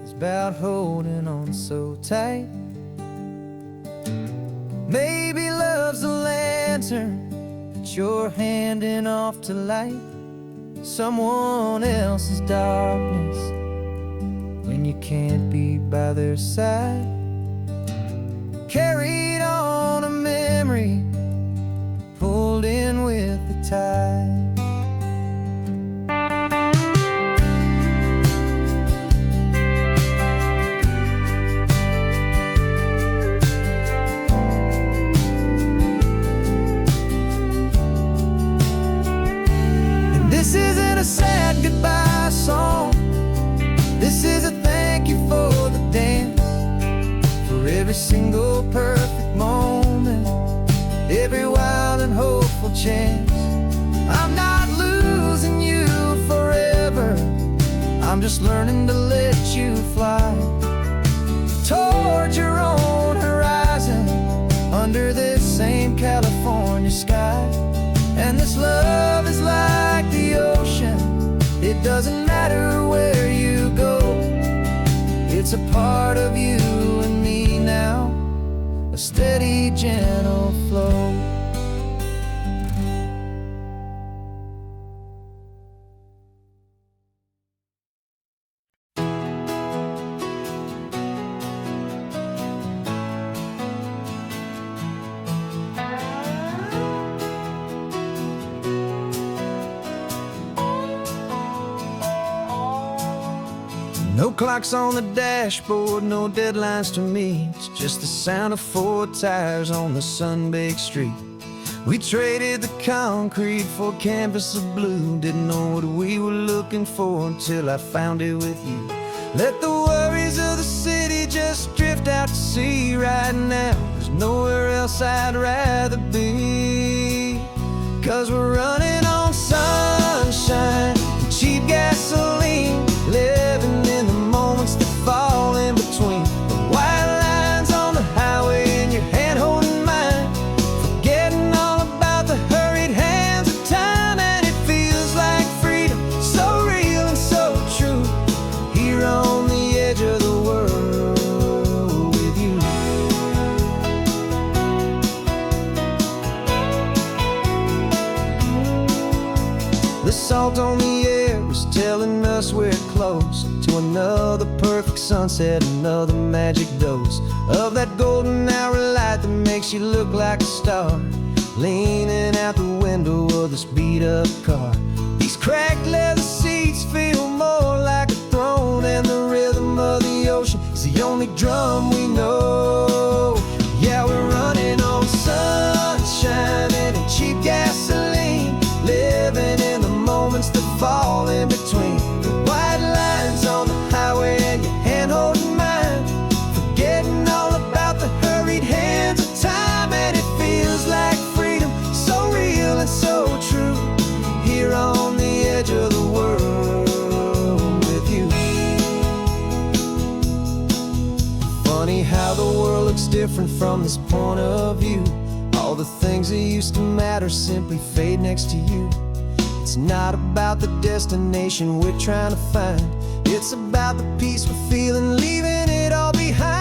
is about holding on so tight. Maybe love's a lantern that you're handing off to light someone else's darkness when you can't be by their side. Carried on a memory, pulled in with the tide. This isn't a sad goodbye song, this is a thank you for the dance, for every single perfect moment, every wild and hopeful chance. I'm not losing you forever, I'm just learning to let you fly toward your own horizon, under this same California sky. And this love is like the ocean, it doesn't matter where you go, it's a part of you and me now, a steady, gentle flow. No clocks on the dashboard, no deadlines to meet, it's just the sound of 4 tires on the sun-baked street. We traded the concrete for a canvas of blue, didn't know what we were looking for until I found it with you. Let the worries of the city just drift out to sea right now. There's nowhere else I'd rather be. 'Cause we're running on sunshine and cheap gasoline, living in the moments that fall in between the white lines on the highway and your hand holding mine, forgetting all about the hurried hands of time. And it feels like freedom, so real and so true, here on the edge of the world with you. The salt on the air is telling us we're close to another perfect sunset, another magic dose of that golden hour light that makes you look like a star, leaning out the window of this beat-up car. These cracked leather seats feel more like a throne, and the rhythm of the ocean is the only drum we know. Yeah, we're running on sunshine and cheap gasoline, living in the moments that fall in between the white lines on the highway and your hand holding mine, forgetting all about the hurried hands of time. And it feels like freedom, so real and so true, here on the edge of the world with you. Funny how the world looks different from this point of view. All the things that used to matter simply fade next to you. It's not about the destination we're trying to find, it's about the peace we're feeling, leaving it all behind.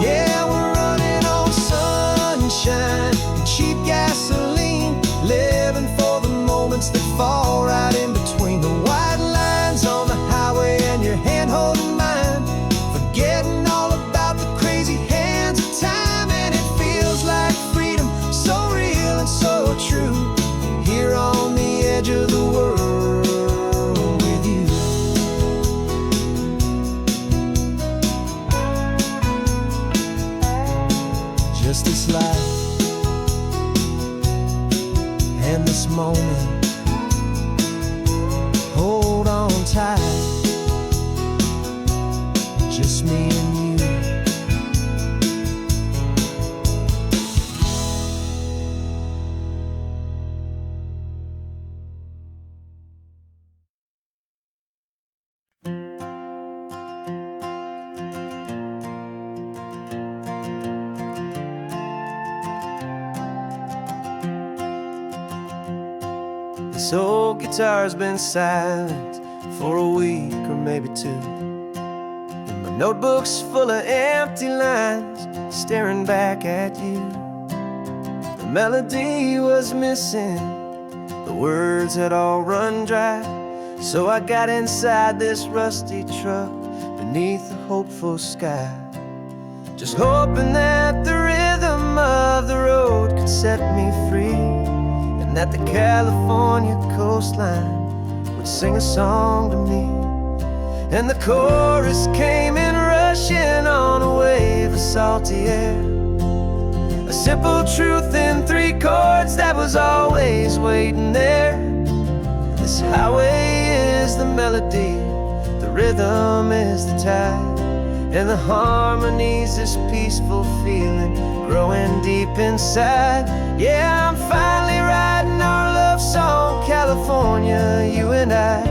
Yeah, we're running on sunshine and cheap gasoline, living for the moments that fall right in between the white lines on the highway and your hand holding mine, forgetting all about the crazy hands of time. And it feels like freedom, so real and so true, here on the edge of the world with you. Just this life and this moment, hold on tight, just me and you. This old guitar's been silent for a week or maybe two, and my notebook's full of empty lines staring back at you. The melody was missing, the words had all run dry, so I got inside this rusty truck beneath the hopeful sky, just hoping that the rhythm of the road could set me free, and that the California coastline would sing a song to me. And the chorus came in rushing on a wave of salty air, a simple truth in 3 chords that was always waiting there. This highway is the melody, the rhythm is the tide, and the harmony's this peaceful feeling growing deep inside. Yeah, I'm finally writing our love song, California, you and I,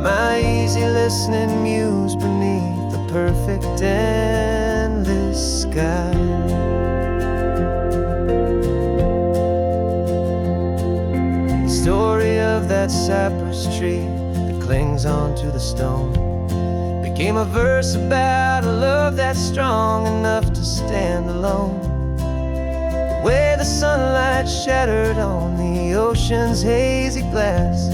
my easy listening muse beneath the perfect endless sky. The story of that cypress tree that clings onto the stone became a verse about a love that's strong enough to stand alone. The way the sunlight shattered on the ocean's hazy glass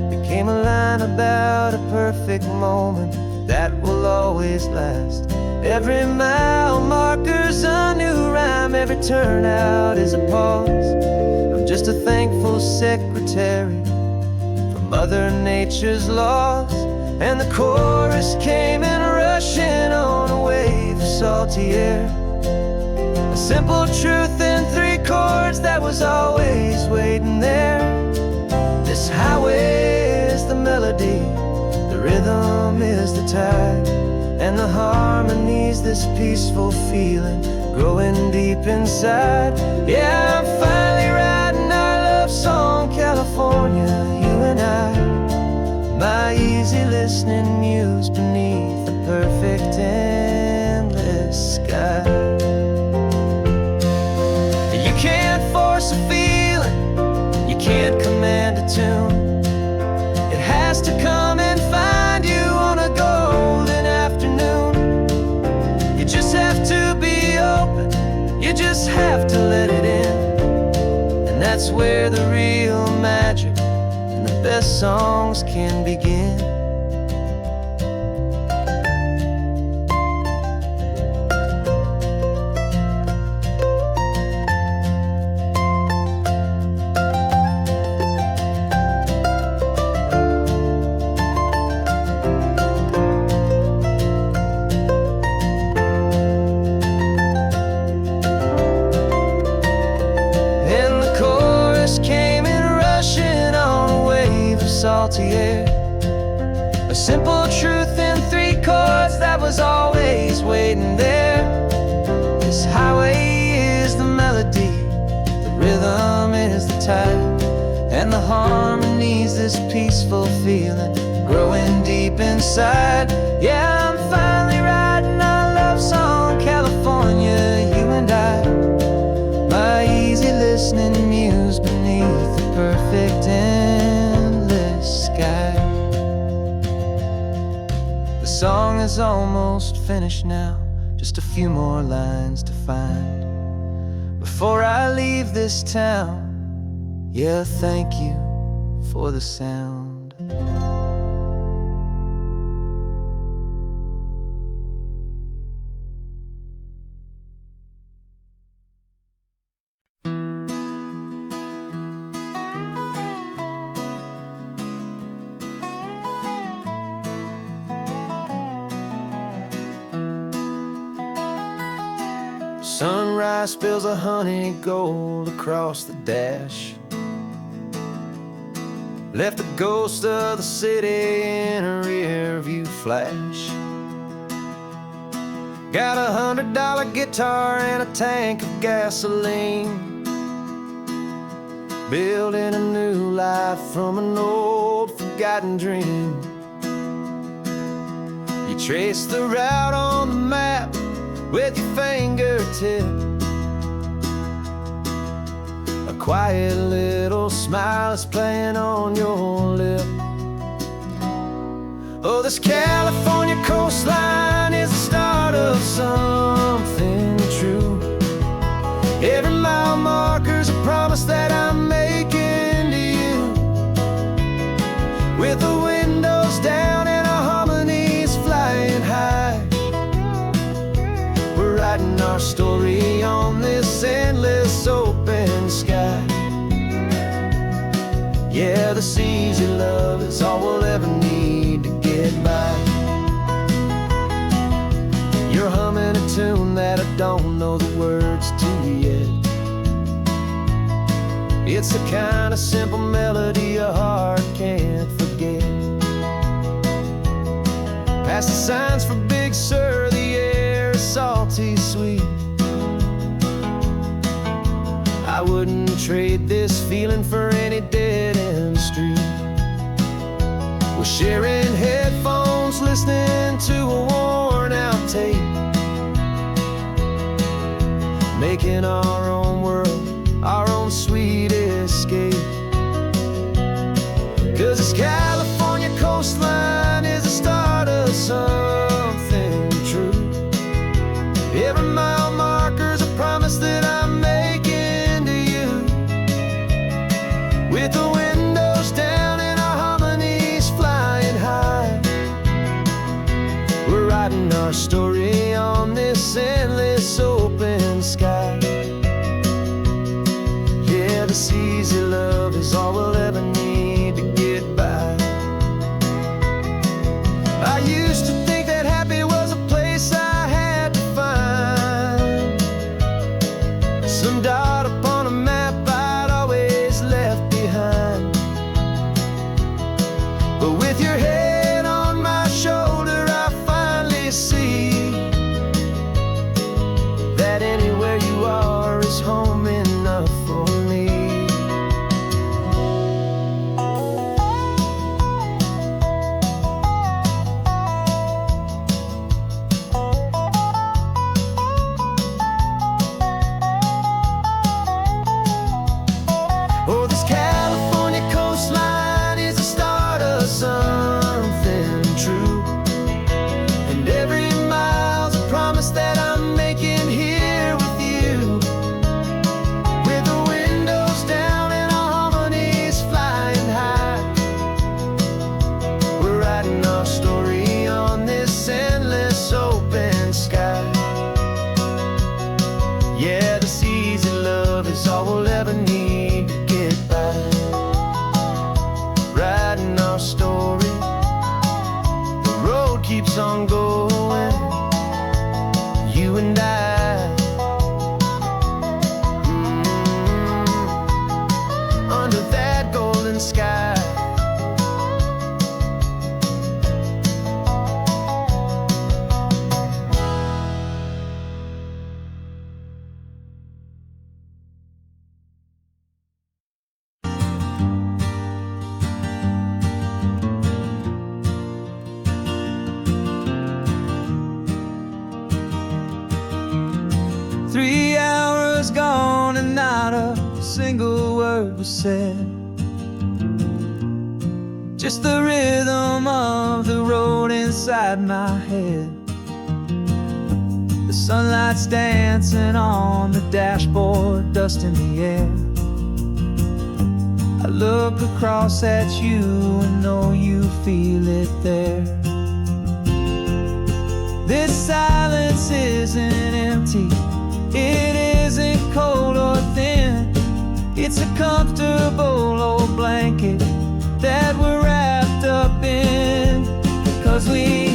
became a line about a perfect moment that will always last. Every mile marker's a new rhyme, every turnout is a pause. I'm just a thankful secretary for Mother Nature's laws, and the chorus came in rushing on a wave of salty air. A simple truth in 3 chords that was always waiting there. This highway is the melody, the rhythm is the tide, and the harmony's this peaceful feeling growing deep inside. Yeah, I'm finally writing our love song, California, you and I. My easy listening muse beneath the perfect endless sky. You can't force a feeling, you can't command a tune. It has to come and find you on a golden afternoon. You just have to be open, you just have to let it in. And that's where the real magic and the best songs can begin. Salty air, a simple truth in 3 chords that was always waiting there. This highway is the melody, the rhythm is the tide, and the harmony's this peaceful feeling growing deep inside. Yeah, I'm finally writing our love song, California, you and I. My easy listening muse beneath the perfect sky. The song is almost finished now, just a few more lines to find before I leave this town. Yeah, thank you for the sound. Sunrise spills a honey gold across the dash, left the ghost of the city in a rear view flash. Got a $100 guitar and a tank of gasoline, building a new life from an old forgotten dream. You trace the route on the map with your fingertip, a quiet little smile is playing on your lip. Oh, this California coastline is the start of something true. Every mile marker's a promise that I'm making to you. With the windows down and our harmonies flying high, writing our story on this endless open sky. Yeah, this easy love is all we'll ever need to get by. You're humming a tune that I don't know the words to yet. It's the kind of simple melody a heart can't forget. Past the signs for Big Sur, the air is salty sweet. I wouldn't trade this feeling for any dead-end street. We're sharing headphones, listening to a worn-out tape, making our own world, our own sweet escape. 'Cause this California coastline is the start of something true. Every mile marker's a promise that I'm making to you. With the windows down and our harmonies flying high, we're writing our story on this endless open sky. Yeah, this easy love is all we'll ever need to get by. that anywhere you are is home enough for me. Oh, this California coastline is the start of something true, and every mile's a promise that I'm making here with you. With the windows down and our harmonies flying high, we're writing our story on this endless open sky. Yeah, this easy love is all we'll ever need to get by. Writing our story, the road keeps on going, you and I. Under that golden sky. 3 hours gone and not a single word was said. Just the rhythm of the road inside my head. The sunlight's dancing on the dashboard, dust in the air. I look across at you and know you feel it there. This silence isn't empty, it isn't cold or thin. It's a comfortable old blanket that we're wrapped up in. 'Cause we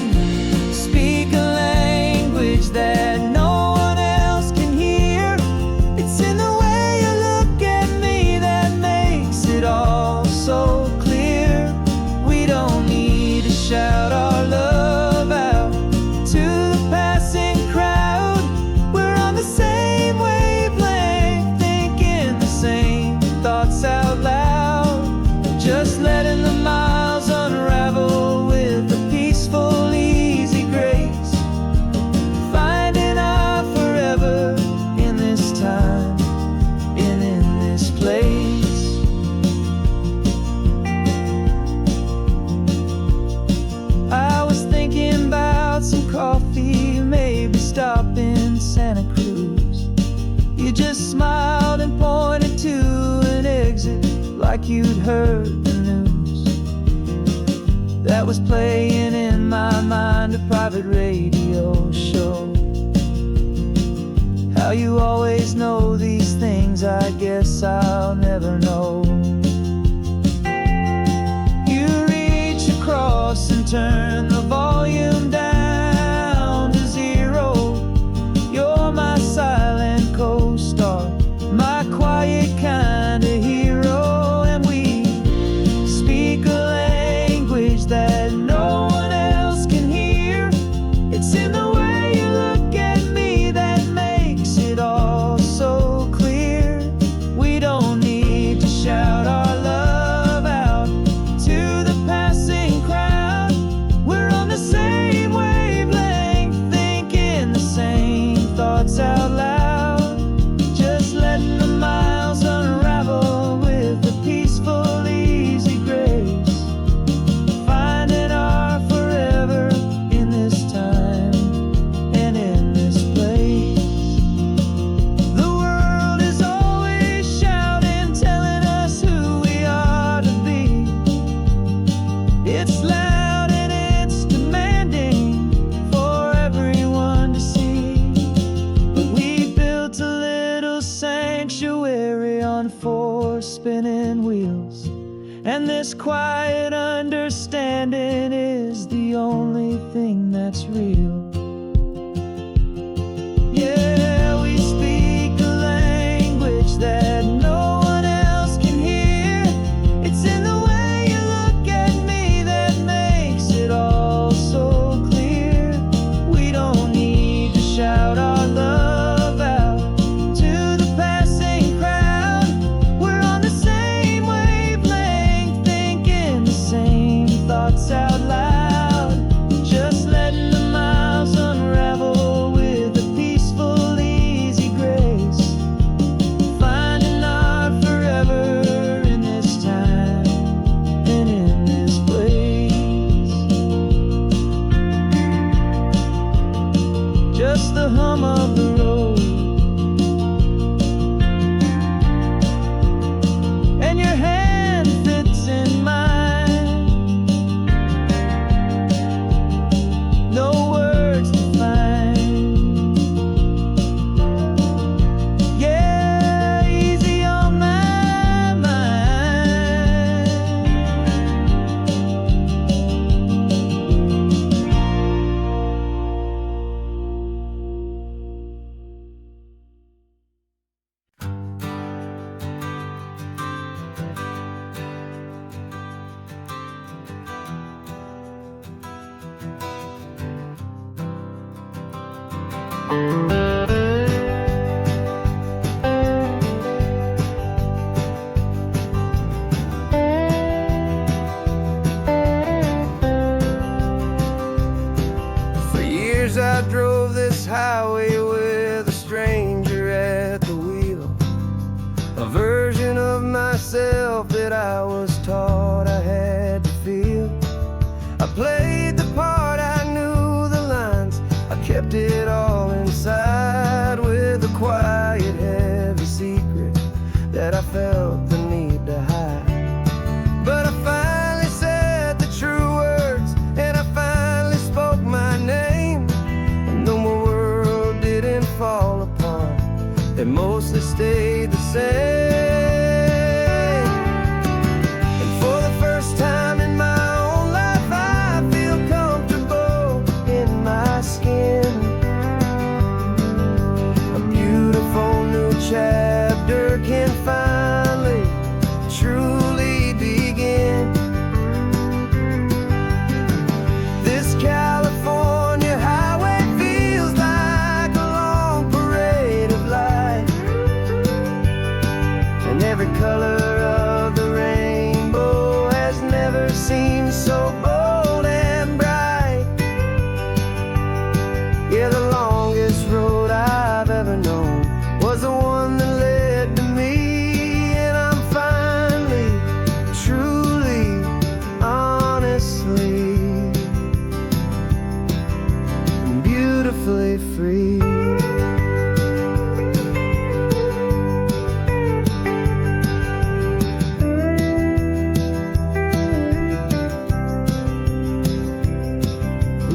speak a language that no one else can hear. It's in the way you look at me that makes it all so clear. We don't need to shout our love out to the passing crowd. We're on the same wavelength, thinking the same thoughts out loud. Just letting the miles unravel with a peaceful, easy grace. Finding our forever in this time and in this place. I was thinking about some coffee, maybe stop in Santa Cruz. You just smiled and pointed to an exit like you'd heard the news. That was playing in my mind, a private radio show. How you always know these things, I guess I'll never know. You reach across and turn the volume down to 0. You're my silent co-star, my quiet kind of hero. And we speak a language that no one else can hear. It's in the way you look at me that makes it all so clear. We don't need to shout our love out to the passing crowd. We're on the same wavelength, thinking the same thoughts out loud. Just letting the miles unravel with a peaceful, easy grace. Finding our forever in this time and in this place. The world is always shouting, telling us who we are to be. It's loud and it's demanding for everyone to see. But we built a little sanctuary on 4 spinning wheels, and this quiet understanding is the only thing that's real. Yeah, we speak a language that no one else can hear. It's in the way you look at me that makes it all so clear. We don't need to shout our love out For years I drove this highway with a stranger at the wheel, a version of myself that I was taught I had to feel. I played the part, I knew the lines, I kept it all inside with a quiet, heavy secret that I felt the need to hide. But I finally said the true words, and I finally spoke my name. And though my world didn't fall apart, it mostly stayed the same. And for the first time in my own life, I feel comfortable in my skin. A beautiful new chapter can finally truly begin. This California highway feels like a long parade of light, and every color of the rainbow has never seemed so bold and bright. Yeah, the longest road I've ever known was the one that led to me, and I'm finally, truly, honestly, and beautifully free.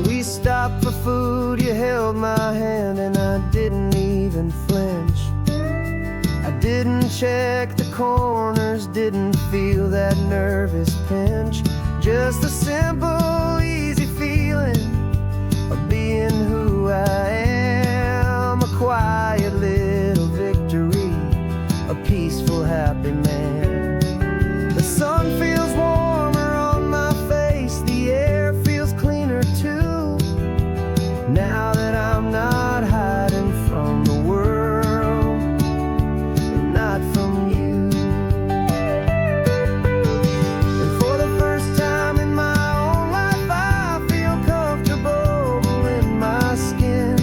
We stopped for food, you held my hand, and I didn't even flinch. I didn't check the corners, didn't feel that nervous pinch. Just a simple, easy feeling of being who I am. A quiet little victory, a peaceful, happy man. The sun feels warmer on my face, the air feels cleaner too, now that I'm not hiding from the world and not from you. And for the first time in my own life, I feel comfortable in my skin.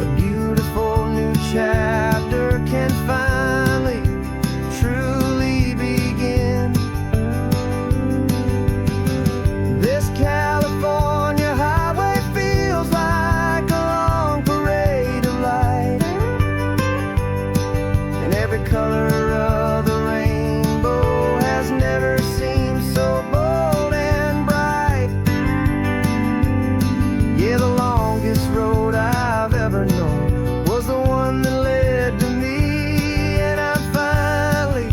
A beautiful new chapter can finally truly begin. This California highway feels like a long parade of light, and every color of the rainbow has never seemed so bold and bright. Yeah, the longest road I've ever known was the one that led to me, and I'm finally,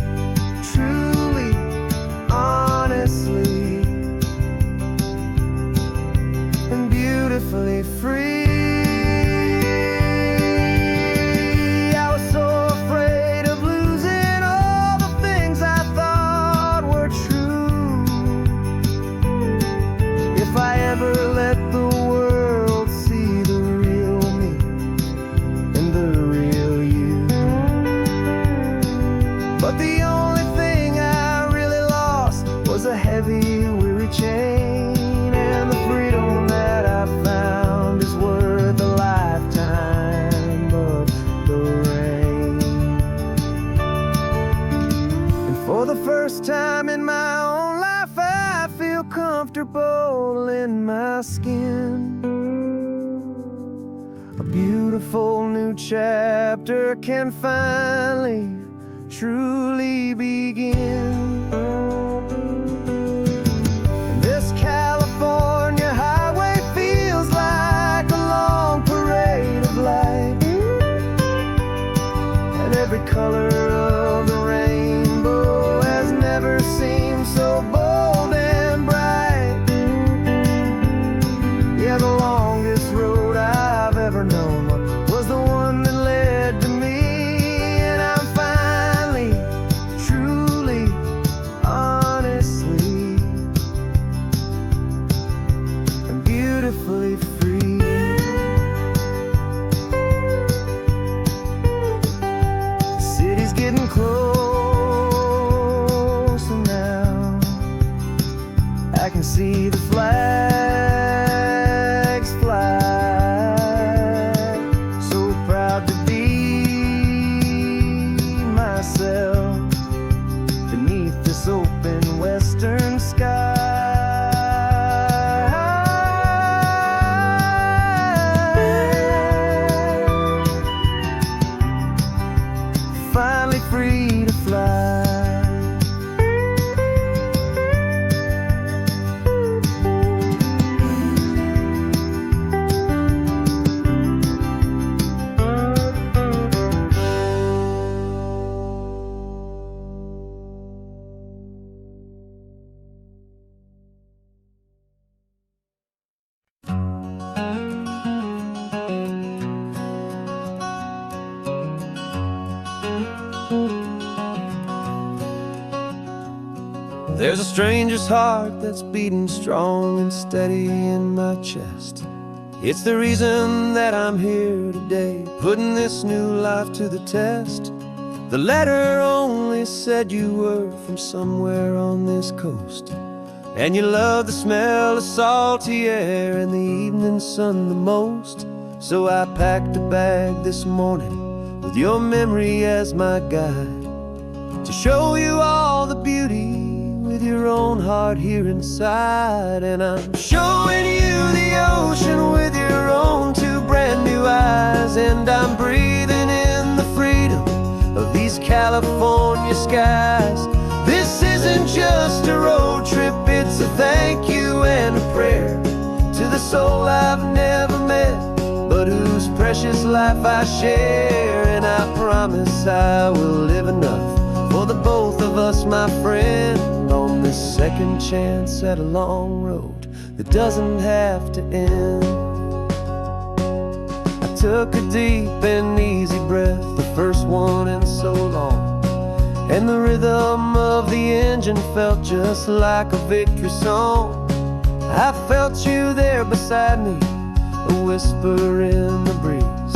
truly, honestly, and beautifully free. I was so afraid of losing all the things I thought were true. If I ever let the world see the real me and the real you. But the only thing I really lost was a heavy, weary chain, and the freedom that I found is worth a lifetime of the rain. And for the first time in my own life, I feel comfortable in my skin. A beautiful new chapter can finally, truly begin. This California highway feels like a long parade of light, and every color of the rainbow has never seemed so bold and bright. Yeah, the longest road I've ever known was the one that led to me, and I'm finally, truly, honestly, and beautifully free. getting closer now. I can see the flags fly. So proud to be myself beneath this open western sky. Finally free to fly. There's a stranger's heart that's beating strong and steady in my chest. It's the reason that I'm here today, putting this new life to the test. The letter only said you were from somewhere on this coast, and you love the smell of salty air and the evening sun the most. So I packed a bag this morning with your memory as my guide, to show you all the beauty with your own heart here inside. And I'm showing you the ocean with your own two brand new eyes, and I'm breathing in the freedom of these California skies. This isn't just a road trip, it's a thank you and a prayer to the soul I've never met, but whose precious life I share. And I promise I will live enough for the both of us, my friend, on this second chance at a long road that doesn't have to end. I took a deep and easy breath, the first one in so long, and the rhythm of the engine felt just like a victory song. I felt you there beside me, a whisper in the breeze,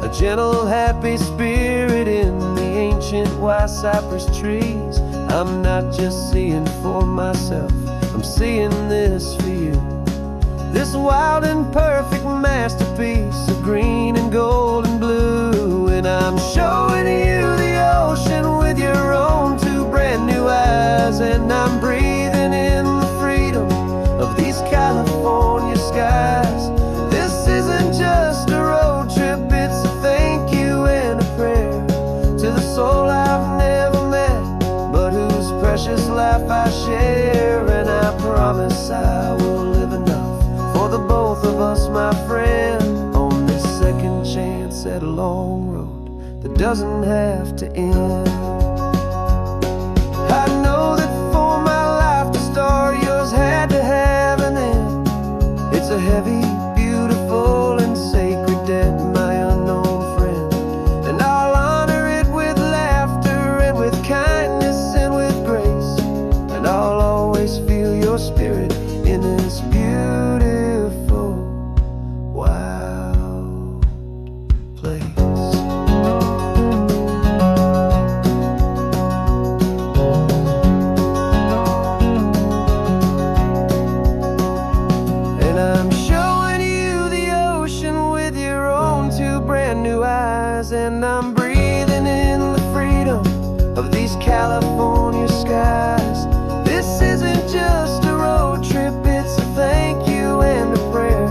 a gentle happy spirit in the ancient white cypress trees. I'm not just seeing for myself, I'm seeing this for you, this wild and perfect masterpiece of green and gold and blue. And I'm showing you the ocean with your own two brand new eyes, and I'm breathing in the freedom of these California skies. This isn't just a road trip, it's a thank you and a prayer to the soul I've never met, but whose precious life I share. And I promise I will live enough for the both of us, my friend, on this second chance at a long road that doesn't have to end. I know that for my life to start, yours had to have an end. It's a heavy, beautiful, and sacred debt, my unknown friend, and I'll honor it with laughter and with kindness and with grace, and I'll always feel your spirit in this beautiful, wild place. And I'm showing you the ocean with your own two brand new eyes, and I'm breathing in the freedom of these California skies. This isn't just a road trip, it's a thank you and a prayer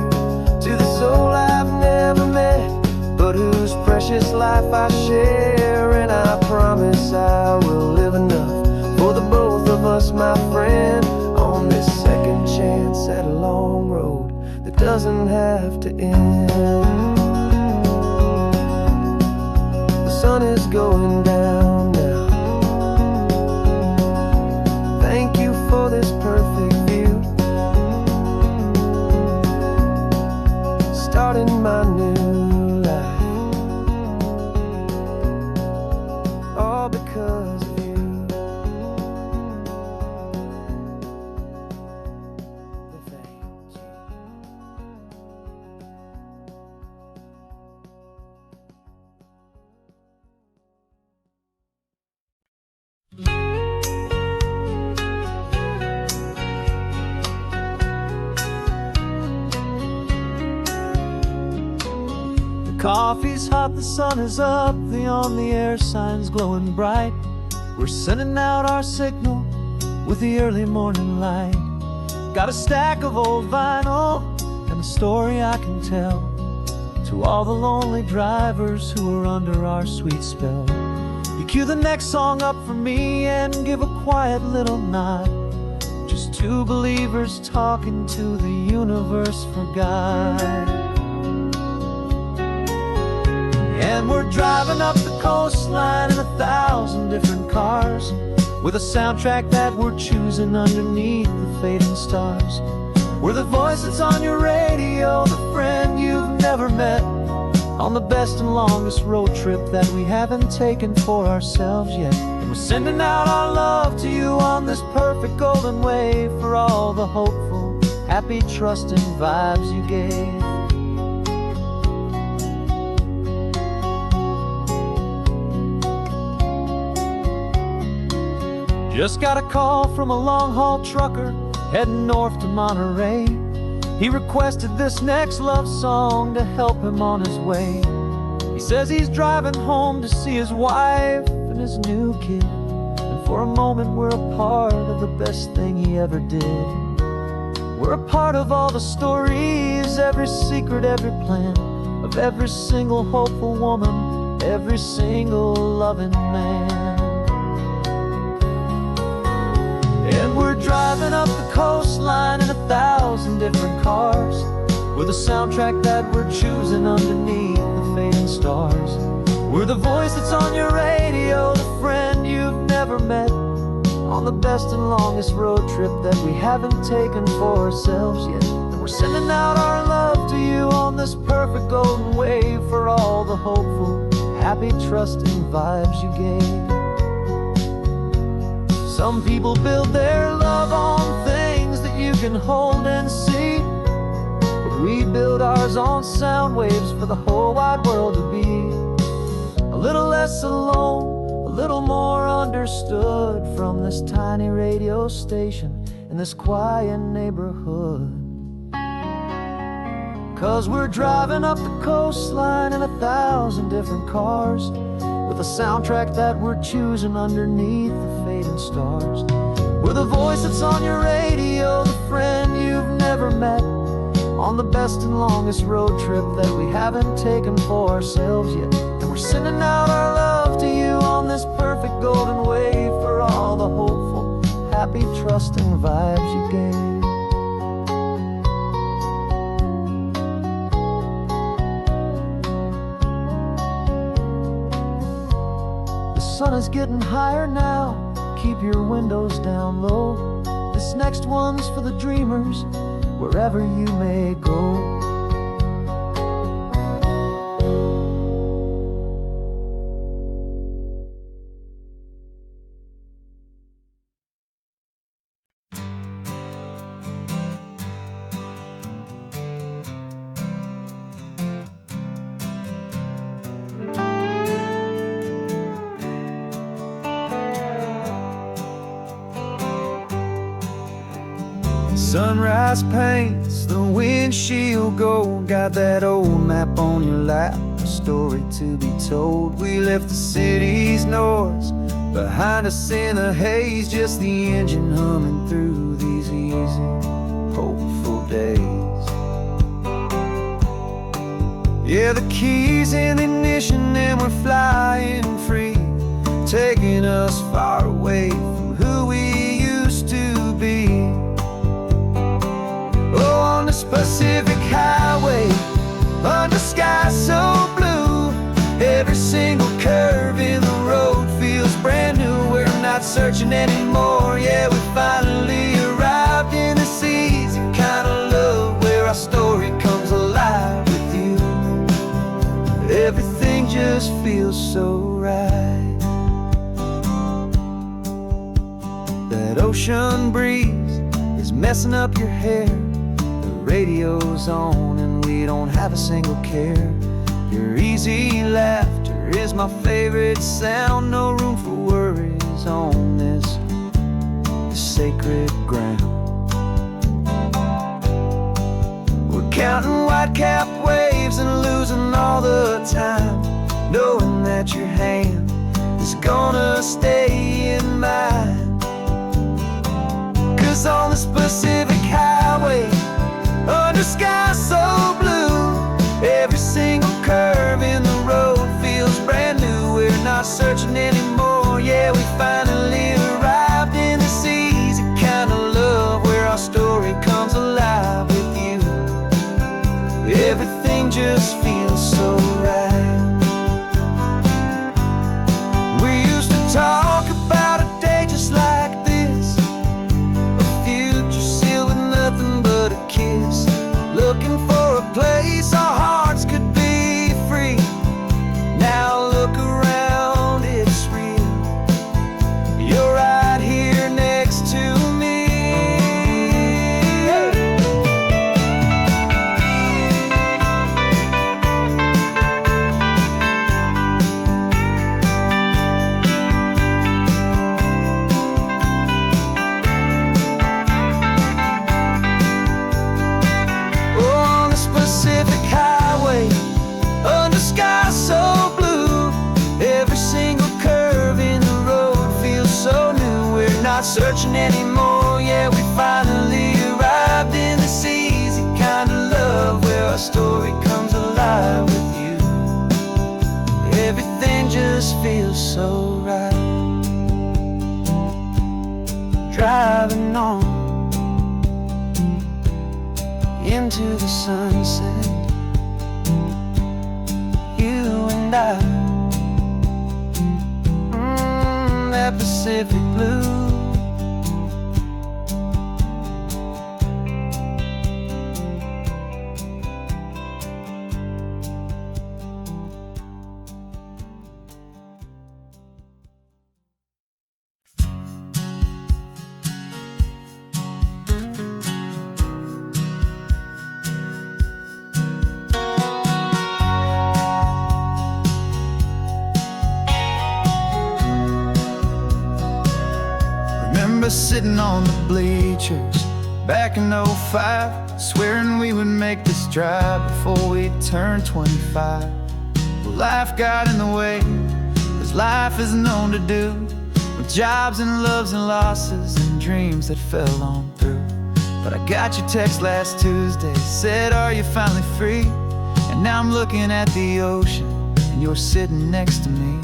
to the soul I've never met, but whose precious life I share. And I promise I will live enough for the both of us, my friend, on this second chance at a long road that doesn't have to end. The sun is going down now. Thank you for this perfect view, starting my new life, all because of you. coffee's hot, the sun is up, the on-the-air sign's glowing bright. We're sending out our signal with the early morning light. Got a stack of old vinyl and a story I can tell to all the lonely drivers who are under our sweet spell. You cue the next song up for me and give a quiet little nod. Just two believers talking to the universe for God. And we're driving up the coastline in 1,000 different cars, with a soundtrack that we're choosing underneath the fading stars. We're the voice that's on your radio, the friend you've never met, on the best and longest road trip that we haven't taken for ourselves yet. And we're sending out our love to you on this perfect golden wave, for all the hopeful, happy, trusting vibes you gave. Just got a call from a long-haul trucker heading north to Monterey. He requested this next love song to help him on his way. He says he's driving home to see his wife and his new kid, and for a moment we're a part of the best thing he ever did. We're a part of all the stories, every secret, every plan, of every single hopeful woman, every single loving man. And we're driving up the coastline in 1,000 different cars, with a soundtrack that we're choosing underneath the fading stars. We're the voice that's on your radio, the friend you've never met, on the best and longest road trip that we haven't taken for ourselves yet. And we're sending out our love to you on this perfect golden wave, for all the hopeful, happy, trusting vibes you gave. Some people build their love on things that you can hold and see, but we build ours on sound waves for the whole wide world to be a little less alone, a little more understood, from this tiny radio station in this quiet neighborhood. 'Cause we're driving up the coastline in 1,000 different cars, with a soundtrack that we're choosing underneath the fading stars. We're the voice that's on your radio, the friend you've never met, on the best and longest road trip that we haven't taken for ourselves yet. And we're sending out our love to you on this perfect golden wave, for all the hopeful, happy, trusting vibes you gave. The sun is getting higher now, keep your windows down low. This next one's for the dreamers, wherever you may go. Sunrise paints the windshield gold, got that old map on your lap, a story to be told. We left the city's noise behind us in the haze, just the engine humming through these easy, hopeful days. Yeah, the keys in the ignition and we're flying free, taking us far away from who we used to be. Oh, on this Pacific highway, under sky so blue, every single curve in the road feels brand new. We're not searching anymore, yeah, we finally arrived in this easy kind of love, where our story comes alive with you. Everything just feels so right. That ocean breeze is messing up your hair, radio's on and we don't have a single care. Your easy laughter is my favorite sound, no room for worries on this sacred ground. We're counting white-capped waves and losing all the time, knowing that your hand is gonna stay in mine. 'Cause on this Pacific highway, under sky so blue, every single curve in the road feels brand new. We're not searching anymore, yeah, we finally arrived in this easy kind of love where our story comes alive with you. Everything just feels so right. We used to talk about a day just like this, a future sealed with nothing but a kiss, looking for a place our hearts could be free. Now look around, it's real. You're right here next to me. On this Pacific highway, under sky so blue, every single curve in the road feels so new. We're not searching anymore, yeah, we finally arrived in this easy kind of love where our story comes alive with you. Everything just feels so right. Driving on into the sunset, you and I, that Pacific blue. Remember sitting on the bleachers back in '05, swearing we would make this drive before we turned 25. Well, life got in the way, as life is known to do, with jobs and loves and losses and dreams that fell on through. But I got your text last Tuesday, said, are you finally free? And now I'm looking at the ocean, and you're sitting next to me.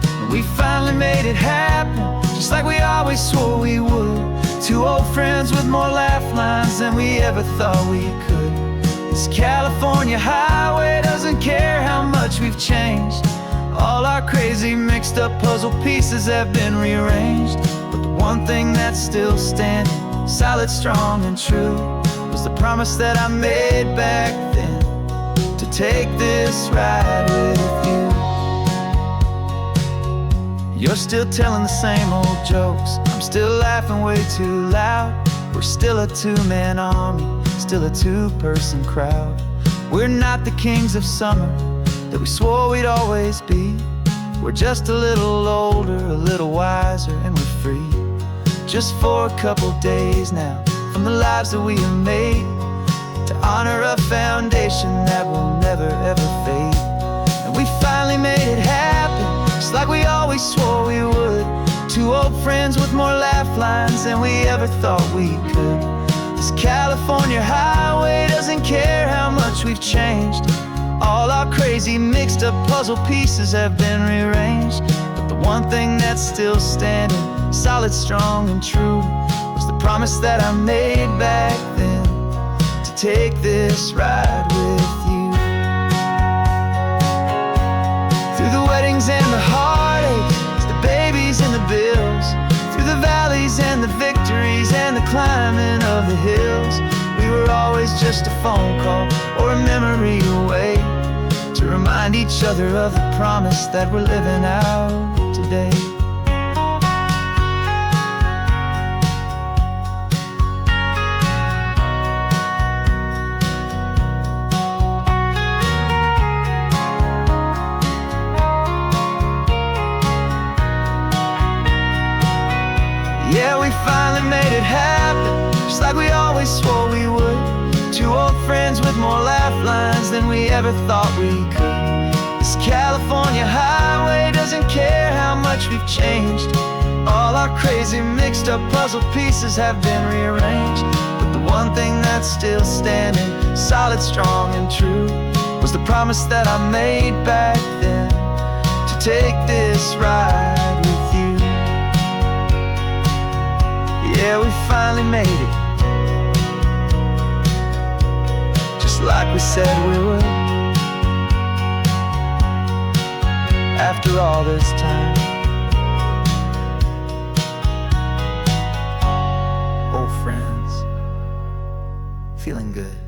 And we finally made it happen, just like we always swore we would. Two old friends with more laugh lines than we ever thought we could. This California highway doesn't care how much we've changed. All our crazy mixed up puzzle pieces have been rearranged. But the one thing that's still standing, solid, strong and true, was the promise that I made back then, to take this ride with you. You're still telling the same old jokes, I'm still laughing way too loud. We're still a two-man army, still a two-person crowd. We're not the kings of summer that we swore we'd always be. We're just a little older, a little wiser, and we're free. Just for a couple days now, from the lives that we have made, to honor a foundation that will never ever fade. And we finally made it happen, just like we always swore we would. Two old friends with more laugh lines than we ever thought we could. This California highway doesn't care how much we've changed. All our crazy mixed up puzzle pieces have been rearranged. But the one thing that's still standing, solid, strong and true, was the promise that I made back then, to take this ride with you. Through the weddings and the heartaches, the babies and the bills, through the valleys and the victories and the climbing of the hills, we were always just a phone call or a memory away, to remind each other of the promise that we're living out today. Yeah, we finally made it happen, just like we always swore we would. Two old friends with more than we ever thought we could. This California highway doesn't care how much we've changed. All our crazy mixed up puzzle pieces have been rearranged. But the one thing that's still standing, solid, strong, and true, was the promise that I made back then, to take this ride with you. Yeah, we finally made it, just like we said we would. After all this time, old friends, feeling good.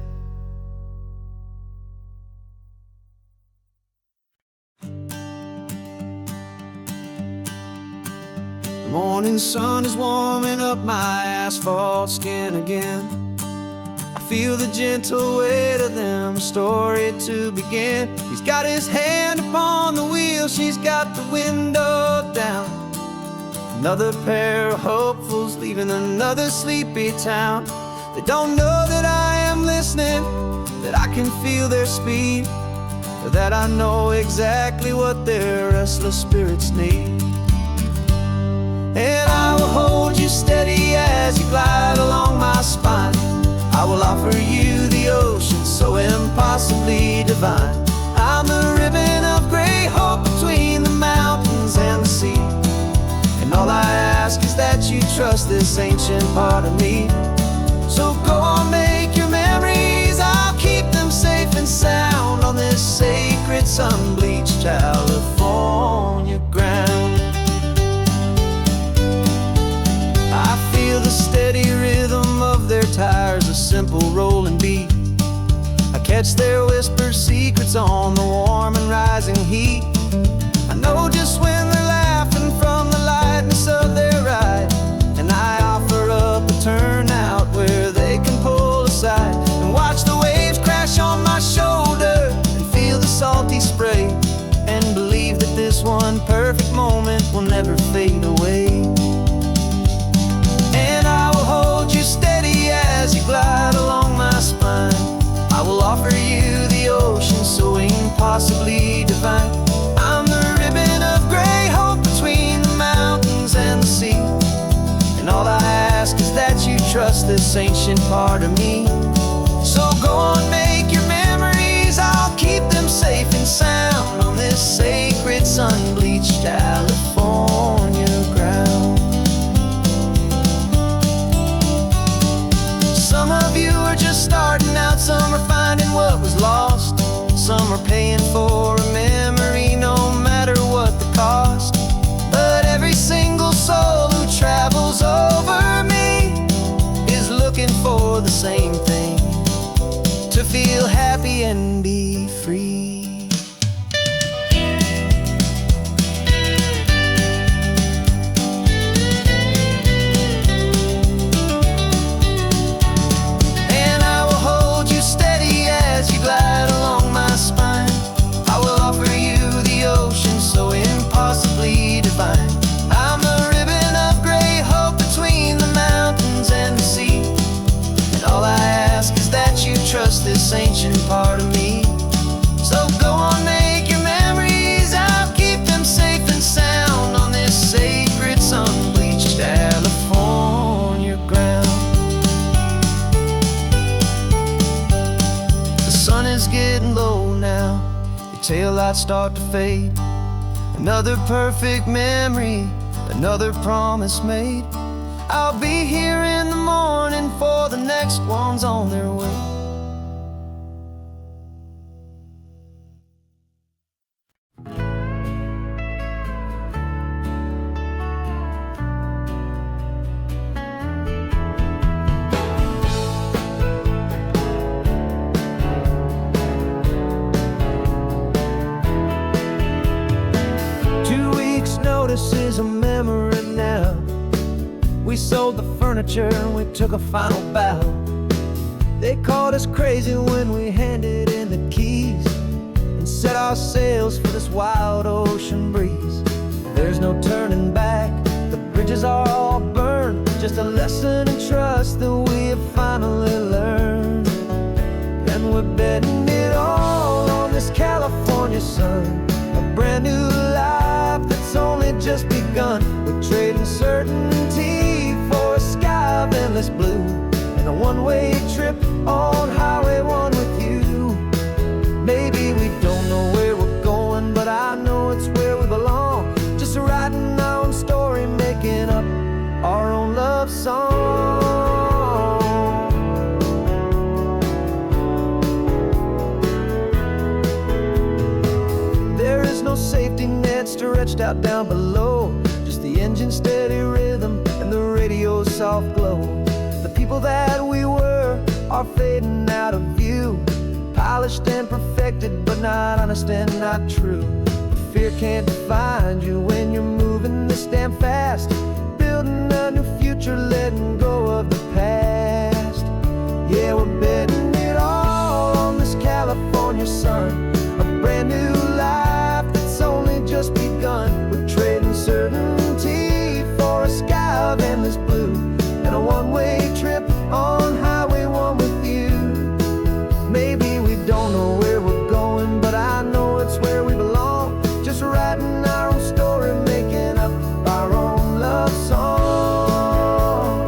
The morning sun is warming up my asphalt skin again. I feel the gentle weight of them, story to begin. He's got his hand upon the wheel, she's got the window down. Another pair of hopefuls leaving another sleepy town. They don't know that I am listening, that I can feel their speed, or that I know exactly what their restless spirits need. And I will hold you steady as you glide along my spine. I will offer you the ocean so impossibly divine. I'm the ribbon of gray hope between the mountains and the sea. And all I ask is that you trust this ancient part of me. So go on, make your memories, I'll keep them safe and sound on this sacred sun-bleached California ground. I feel the steady rhythm of their tires, a simple rolling beat. I catch their whispered secrets on the warm and rising heat. I know just when they're laughing from the lightness of their ride, and I offer up a turnout where they can pull aside and watch the waves crash on my shoulder and feel the salty spray, and believe that this one perfect moment will never fade away. And I will hold you steady as you glide along my spine. I will offer you the ocean so impossibly divine. I'm the ribbon of gray hope between the mountains and the sea. And all I ask is that you trust this ancient part of me. So go on, make your memories, I'll keep them safe and sound on this sacred sun-bleached California ground. Some of you are just starting out, some are finding what was lost, some are paying for a memory no matter what the cost. But every single soul who travels over me is looking for the same thing, to feel happy and be free. Glide along my spine. I will offer you the ocean so impossibly divine. I'm the ribbon of gray hope between the mountains and the sea. And all I ask is that you trust this ancient part of me. So go on, make your memories, I'll keep them safe and sound on this sacred sun-bleached California ground. Sun is getting low now, your taillights start to fade. Another perfect memory, another promise made. I'll be here in the morning for the next ones on their way. This is a memory now. We sold the furniture and we took a final bow. They called us crazy when we handed in the keys and set our sails for this wild ocean breeze. There's no turning back, the bridges are all burned. Just a lesson in trust that we have finally learned. And we're betting it all begun. We're trading certainty for a sky of endless blue, and a one-way trip on Highway 1 with you. Maybe we don't know where we're going, but I know it's where we belong. Just writing our own story, making up our own love song. There is no safety net stretched out down below, just the engine's steady rhythm and the radio's soft glow. The people that we were are fading out of view, polished and perfected, but not honest and not true. Fear can't define you when you're moving this damn fast, building a new future, letting go of the past. Yeah, we're betting it all on this California sun, a brand new life that's only just begun. We're trading certainty for a sky of endless blue, and a one-way trip on Highway 1 with you. Maybe we don't know where we're going, but I know it's where we belong. Just writing our own story, making up our own love song.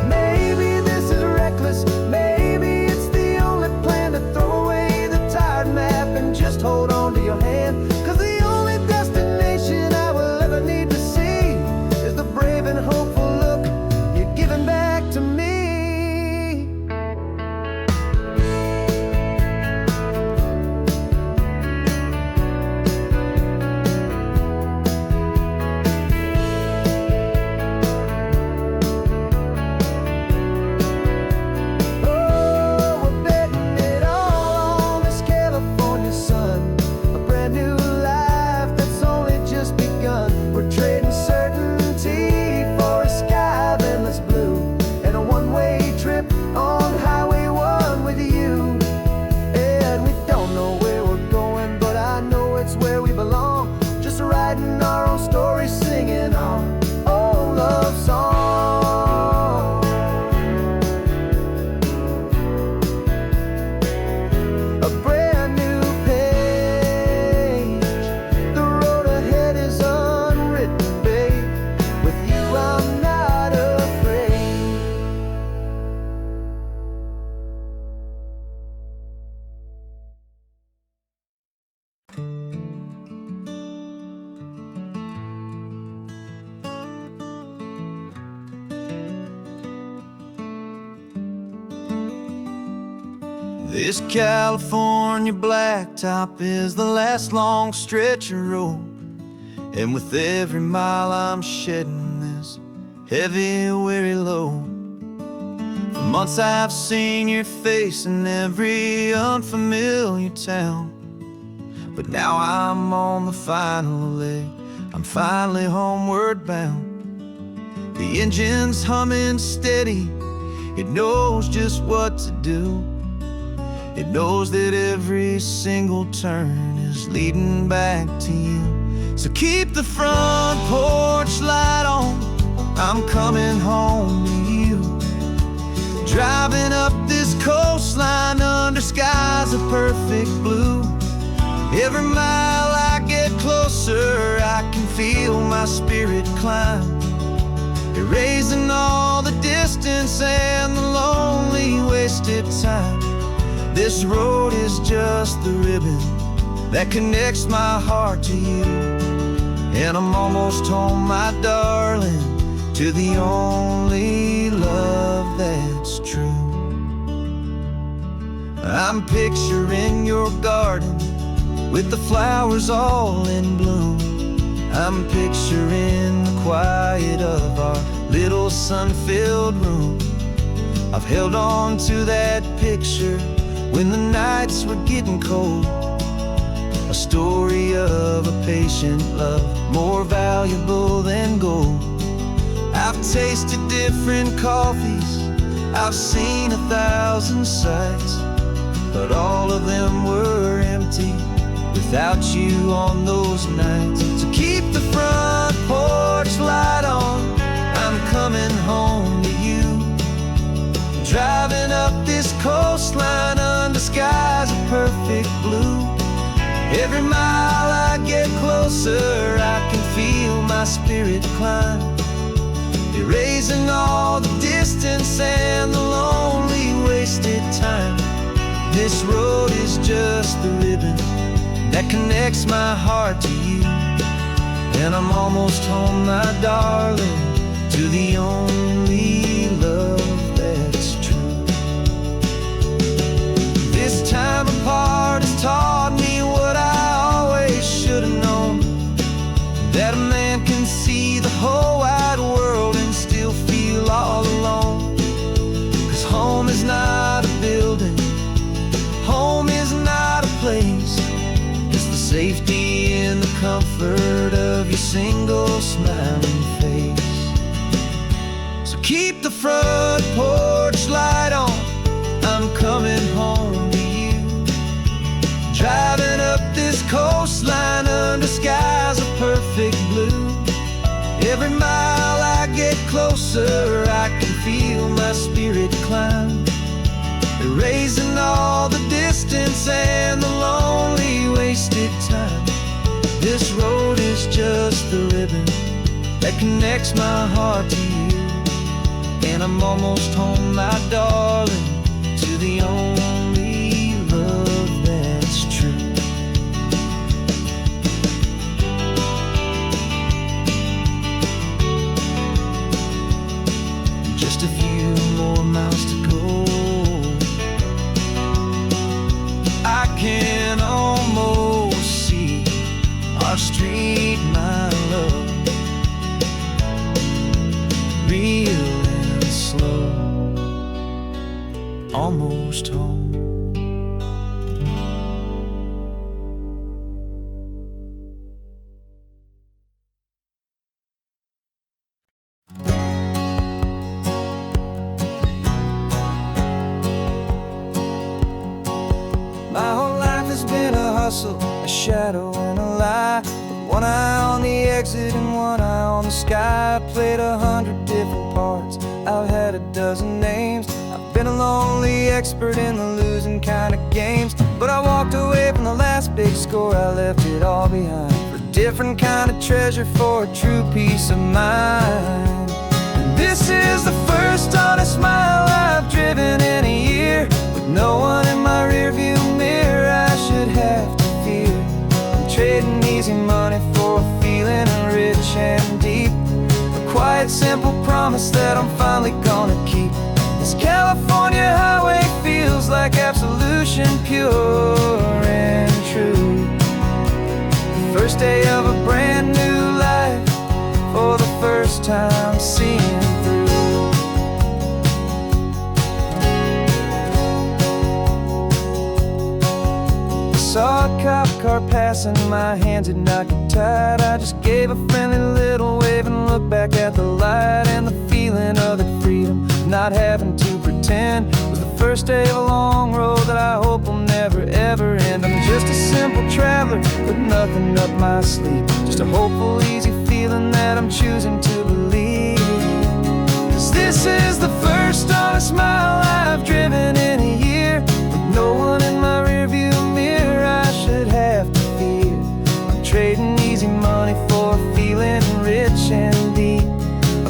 Maybe this is reckless, maybe it's the only plan to throw away the tired map and just hold on to your hand. 'Cause the only destination I will ever need to see is the brave and hopeful look you're giving back to me. This California blacktop is the last long stretch of road, and with every mile I'm shedding this heavy, weary load. For months I've seen your face in every unfamiliar town, but now I'm on the final leg, I'm finally homeward bound. The engine's humming steady, it knows just what to do. It knows that every single turn is leading back to you. So keep the front porch light on, I'm coming home to you. Driving up this coastline under skies of perfect blue. Every mile I get closer, I can feel my spirit climb, erasing all the distance and the lonely wasted time. This road is just the ribbon that connects my heart to you, and I'm almost home, my darling, to the only love that's true. I'm picturing your garden with the flowers all in bloom. I'm picturing the quiet of our little sun-filled room. I've held on to that picture when the nights were getting cold, a story of a patient love, more valuable than gold. I've tasted different coffees, I've seen 1,000 sights, but all of them were empty without you on those nights. So keep the front porch light on, I'm coming home to you. Driving up this coastline under skies of perfect blue. Every mile I get closer, I can my spirit climb, erasing all the distance and the lonely wasted time. This road is just the ribbon that connects my heart to you, and I'm almost home, my darling, to the only love that's true. This time apart has taught me what I always should have known, that a man can see the whole wide world and still feel all alone. 'Cause home is not a building, home is not a place, it's the safety and the comfort of your single smiling face. So keep the front porch light on, I'm coming home to you. Driving up this coastline under skies of perfect blue. Every mile I get closer, I can feel my spirit climb, erasing all the distance and the lonely wasted time. This road is just the ribbon that connects my heart to you, and I'm almost home, my darling, to the only love that's true. Just a few more miles to go, I can almost see our street, my love, real and slow, almost home. My whole life has been a hustle, a shadow and a lie, with one eye on the exit and one eye on the sky. I played 100 different parts, I've had a dozen names, I've been a lonely expert in the losing kind of games. But I walked away from the last big score, I left it all behind, for a different kind of treasure, for a true peace of mind. And this is the first honest mile I've driven in a year, with no one in my rearview mirror I should have to fear. I'm trading easy money for a feeling rich and deep, a quiet simple promise that I'm finally gonna keep. This California highway feels like absolution, pure and true. The first day of a brand new life, for the first time seeing through. Saw a cop car passing, my hands had not get tied. I just gave a friendly little wave and looked back at the light, and the feeling of the freedom, not having to pretend, was the first day of a long road that I hope will never ever end. I'm just a simple traveler with nothing up my sleeve, just a hopeful, easy feeling that I'm choosing to believe. 'Cause this is the first honest mile I've driven in a year, with no one in my rearview mirror I should have to fear. I'm trading easy money for a feeling rich and deep,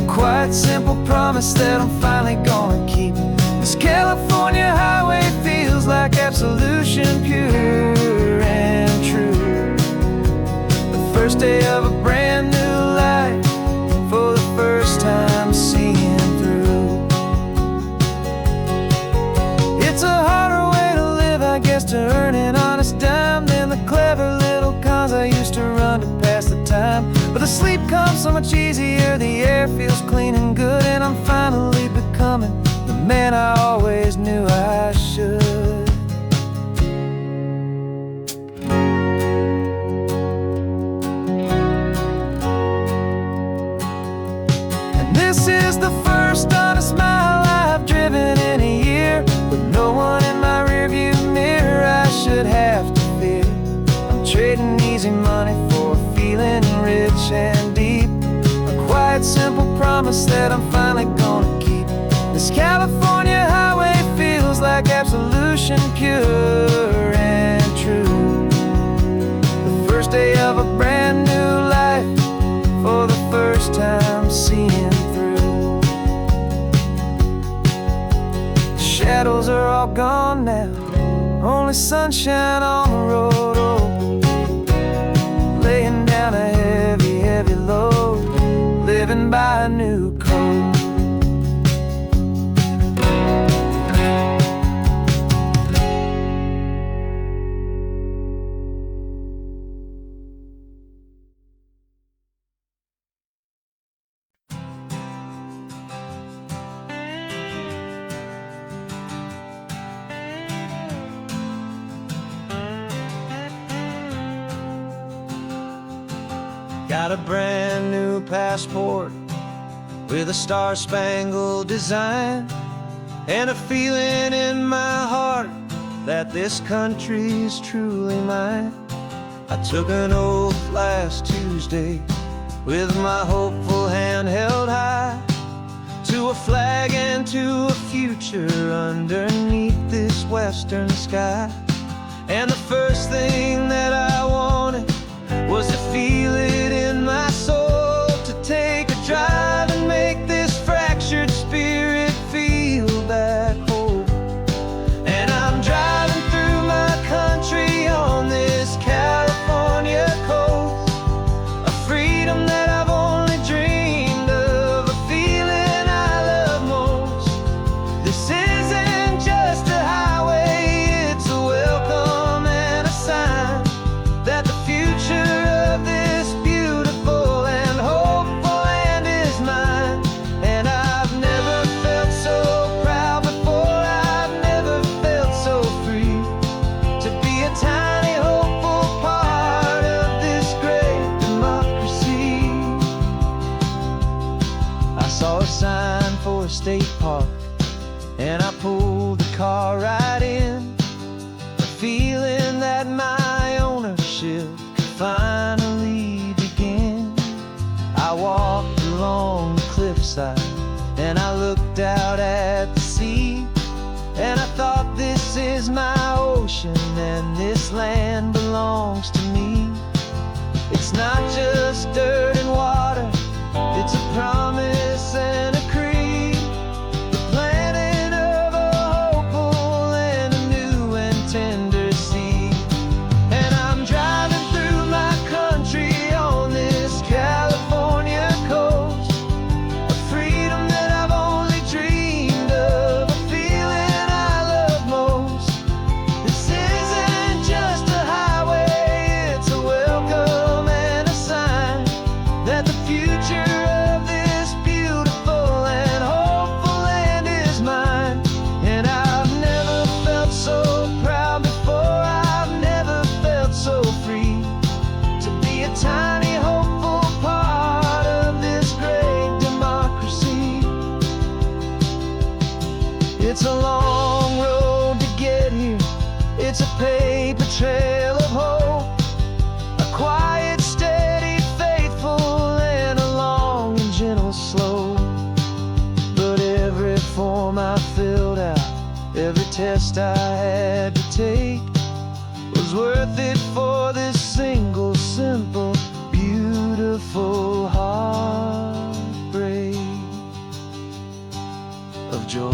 a quiet simple promise that I'm finally gonna keep. This California highway feels like absolution, pure and true. The first day of a brand new life, for the first time seeing through. It's a harder way to live, I guess, to earn an honest dime than the clever little cons I used to run to pass the time. But the sleep comes so much easier, the air feels clean and good, and I'm finally becoming the man I always knew I should. And this is the first honest mile I've driven in a year, with no one in my rearview mirror I should have to fear. I'm trading easy money for a feeling rich and deep, a quiet simple promise that I'm finally gonna keep. This California highway feels like absolution, pure and true. The first day of a brand new life, for the first time seeing through. Shadows are all gone now, only sunshine on the road. Oh, laying down a heavy, heavy load, living by a new code. Got a brand new passport with a star-spangled design, and a feeling in my heart that this country's truly mine. I took an oath last Tuesday with my hopeful hand held high, to a flag and to a future underneath this western sky. And the first thing that I wanted was to feel it in my soul, to take a drive and make this fractured spirit feel back home. And I'm driving through my country on this California coast, a freedom that I've only dreamed of, a feeling I love most. This isn't just a highway, it's a welcome and a sign that the future of this beautiful and hopeful land is mine. And I've never felt so proud before, I've never felt so free, to be a tiny hopeful part of this great democracy. I saw a sign for a state park, and I pulled the car right in, the feeling that my ownership finally begin. I walked along the cliffside and I looked out at the sea, and I thought, this is my ocean and this land belongs to me. It's not just dirt and water, it's a promise and a creed, the planting of a hopeful and a new and tender seed. And I'm driving through my country on this California coast, a freedom that I've only dreamed of, a feeling I love most. This isn't just a highway, it's a welcome and a sign that the future of this beautiful and hopeful land is mine. And I've never felt so proud before, I've never felt so free, to be a tiny hopeful part of this great democracy. It's a long road to get here, it's a paper trail of hope, a quiet, steady, faithful, and a long and gentle slope. But every form I filled out, every test I had to take, was worth it for this single, simple, beautiful heartbreak of joy.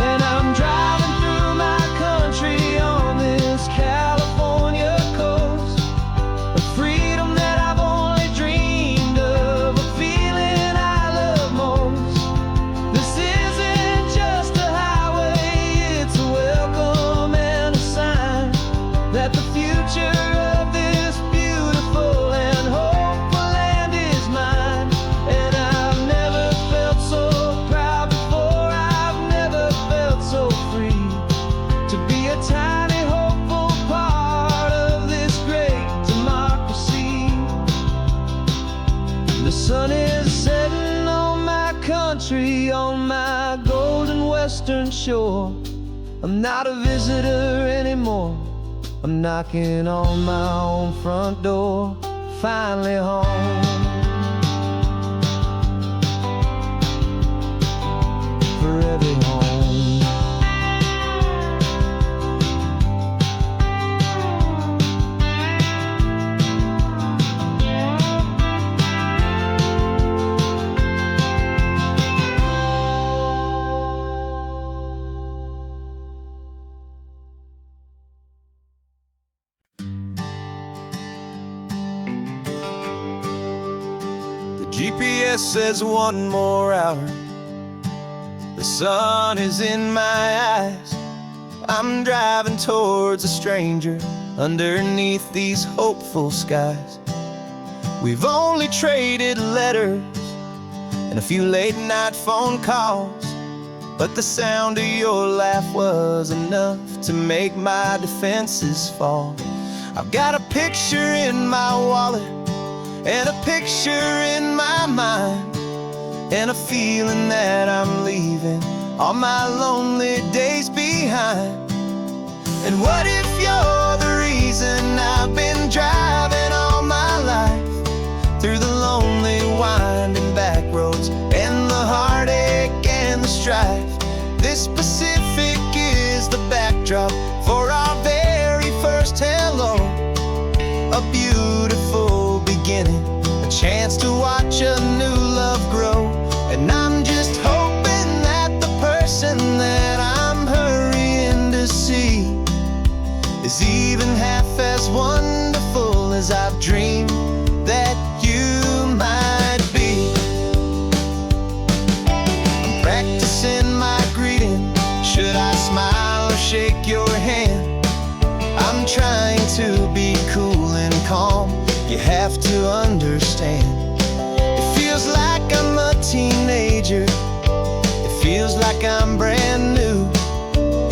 And I'm driving through my country on this California coast, a freedom that I've only dreamed of, a feeling I love most. This isn't just a highway, it's a welcome and a sign that the future of this beautiful and hopeful land is mine. And I've never felt so proud before, I've never felt so free, to be a tiny hopeful part of this great democracy. The sun is setting on my country, on my golden western shore. I'm not a visitor anymore, I'm knocking on my own front door, finally home. way home. GPS says 1 more hour. The sun is in my eyes. I'm driving towards a stranger underneath these hopeful skies. We've only traded letters and a few late night phone calls, but the sound of your laugh was enough to make my defenses fall. I've got a picture in my wallet and a picture in my mind, and a feeling that I'm leaving all my lonely days behind. And what if you're the reason I've been driving all my life, through the lonely winding back roads and the heartache and the strife? This Pacific is the backdrop for our very first hello, a beautiful beginning, a chance to watch a new love grow. And I'm just hoping that the person that I'm hurrying to see is even half as wonderful as I've dreamed that you might be. I'm practicing my greeting. Should I smile or shake your hand? I'm trying to be cool and calm. You have to understand, it feels like I'm a teenager. It feels like I'm brand new.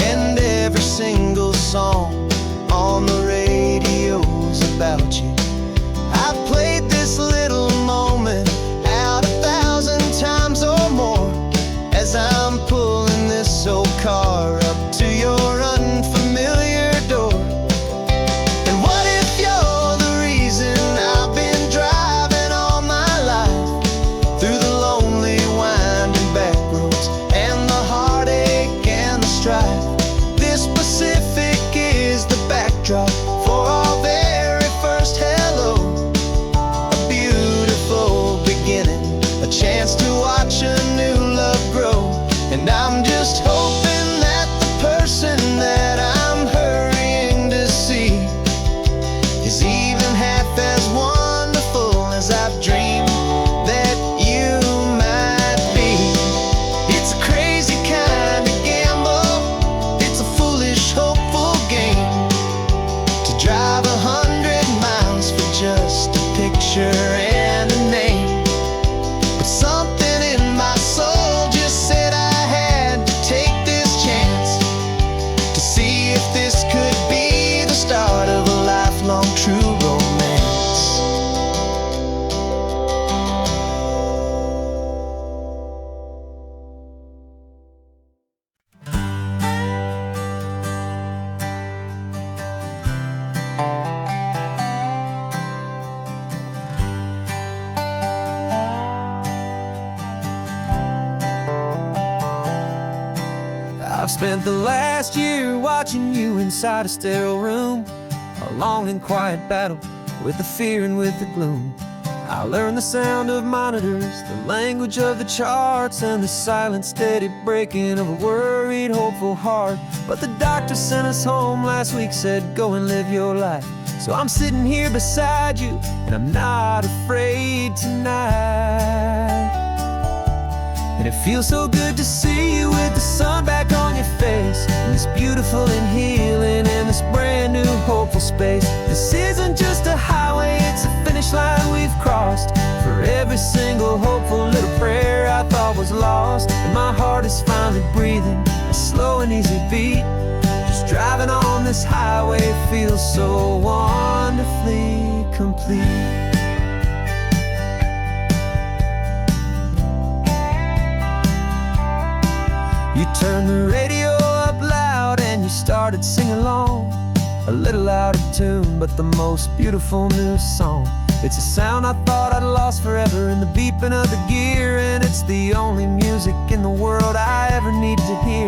And every single song on the radio's about you. I've played this little moment out 1,000 times or more, as I'm pulling this old car up to your unfamiliar door. And what if you're the reason I've been driving all my life, through the lonely winding back roads and the heartache and the strife? This Pacific is the backdrop for our very first hello, a beautiful beginning, a chance to watch a new love grow. And I'm just hoping that the person that I'm hurrying to see is even half as wonderful as I've dreamed that you might be. It's a crazy kind of gamble, it's a foolish, hopeful game, to drive 100 miles for just a picture and a name. But something in my soul just said I had to take this chance, to see if this could be the start of a lifelong true romance. I've spent the last year watching you inside a sterile room, a long and quiet battle with the fear and with the gloom. I learned the sound of monitors, the language of the charts, and the silent, steady breaking of a worried, hopeful heart. But the doctor sent us home last week, said go and live your life. So I'm sitting here beside you, and I'm not afraid tonight. And it feels so good to see you with the sun back on your face, and this beautiful and healing in this brand new hopeful space. This isn't just a highway, it's a finish line we've crossed. For every single hopeful little prayer I thought was lost, and my heart is finally breathing a slow and easy beat. Just driving on this highway feels so wonderfully complete. You turned the radio up loud and you started singing along, a little out of tune, but the most beautiful new song. It's a sound I thought I'd lost forever in the beeping of the gear, and it it's the only music in the world I ever need to hear.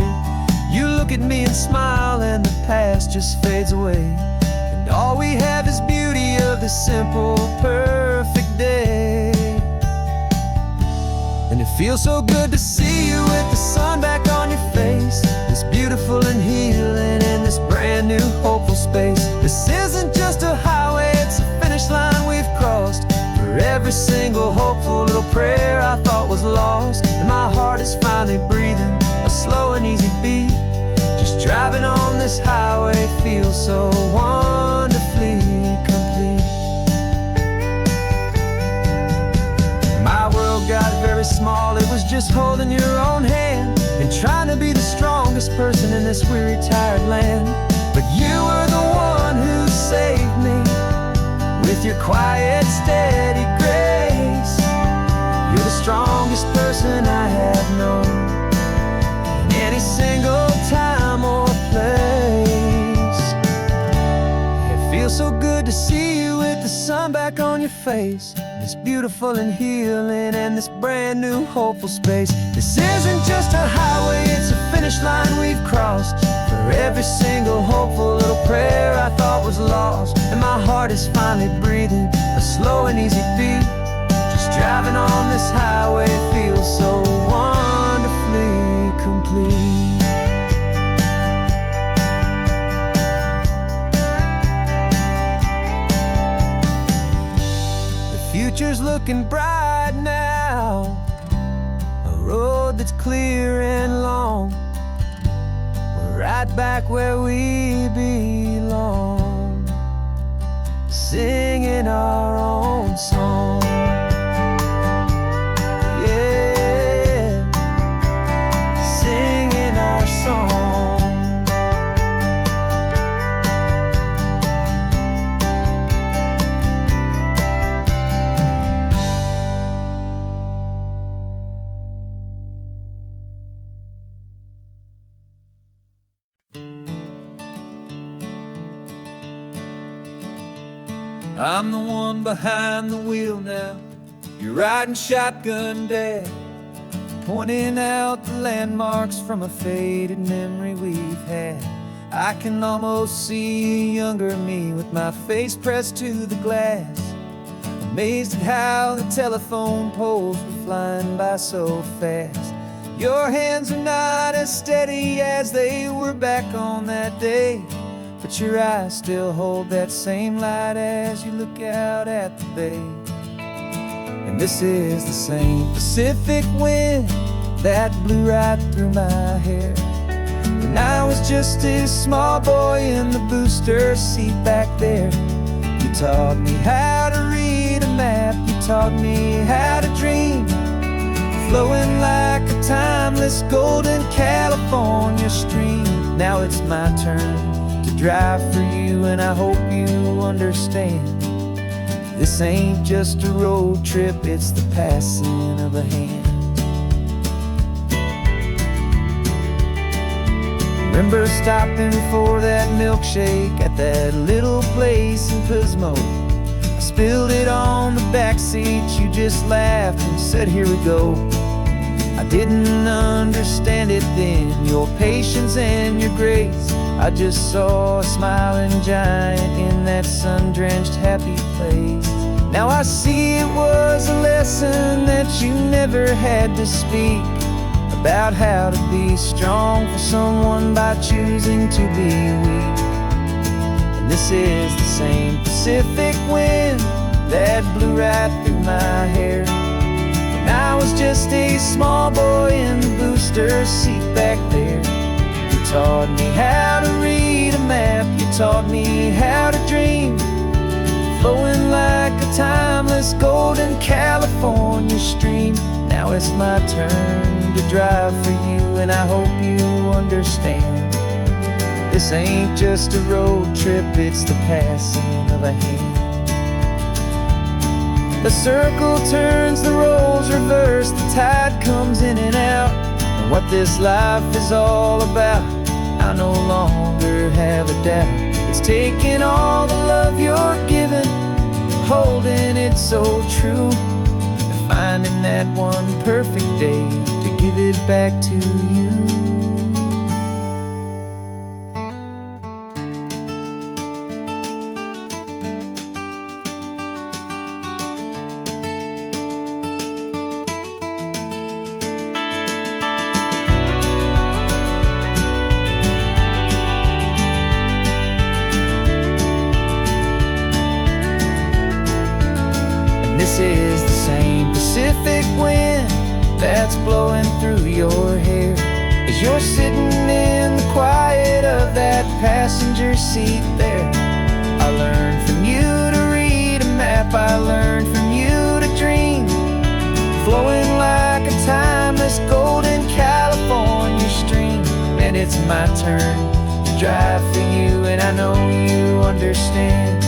You look at me and smile and the past just fades away, and all we have is beauty of this simple, perfect day. And it feels so good to see you with the sun back on your face, this beautiful and healing in this brand new hopeful space. This isn't just a highway, it's a finish line we've crossed. For every single hopeful little prayer I thought was lost, and my heart is finally breathing a slow and easy beat. Just driving on this highway feels so wonderfully complete. My world got very small, it was just holding your own hand and trying to be the strongest person in this weary, tired land. But you were the one who saved me with your quiet, steady grace. You're the strongest person I have known in any single time or place. It feels so good to see you with the sun back on your face, this beautiful and healing and this brand new hopeful space. This isn't just a highway, it's a finish line we've crossed. For every single hopeful little prayer I thought was lost, and my heart is finally breathing a slow and easy beat. Just driving on this highway feels so wonderfully complete. The future's looking bright now, a road that's clear and long. We're right back where we belong, singing our own song. Yeah, singing our song. I'm the one behind the wheel now, you're riding shotgun, Dad, pointing out the landmarks from a faded memory we've had. I can almost see a younger me with my face pressed to the glass, amazed at how the telephone poles were flying by so fast. Your hands are not as steady as they were back on that day, but your eyes still hold that same light as you look out at the bay. And this is the same Pacific wind that blew right through my hair when I was just a small boy in the booster seat back there. You taught me how to read a map, you taught me how to dream, flowing like a timeless golden California stream. Now it's my turn to drive for you, and I hope you understand. This ain't just a road trip, it's the passing of a hand. Remember stopping for that milkshake at that little place in Pismo? I spilled it on the back seat, you just laughed and said, here we go. I didn't understand it then, your patience and your grace. I just saw a smiling giant in that sun-drenched happy place. Now I see it was a lesson that you never had to speak, about how to be strong for someone by choosing to be weak. And this is the same Pacific wind that blew right through my hair when I was just a small boy in the booster seat back there. You taught me how to read a map, you taught me how to dream, flowing like a timeless golden California stream. Now it's my turn to drive for you, and I hope you understand. This ain't just a road trip, it's the passing of a hand. The circle turns, the roles reverse, the tide comes in and out. And what this life is all about, I no longer have a doubt. It's taking all the love you're giving, holding it so true, and finding that one perfect day to give it back to you. This is the same Pacific wind that's blowing through your hair as you're sitting in the quiet of that passenger seat there. I learned from you to read a map, I learned from you to dream, flowing like a timeless golden California stream. And it's my turn to drive for you, and I know you understand.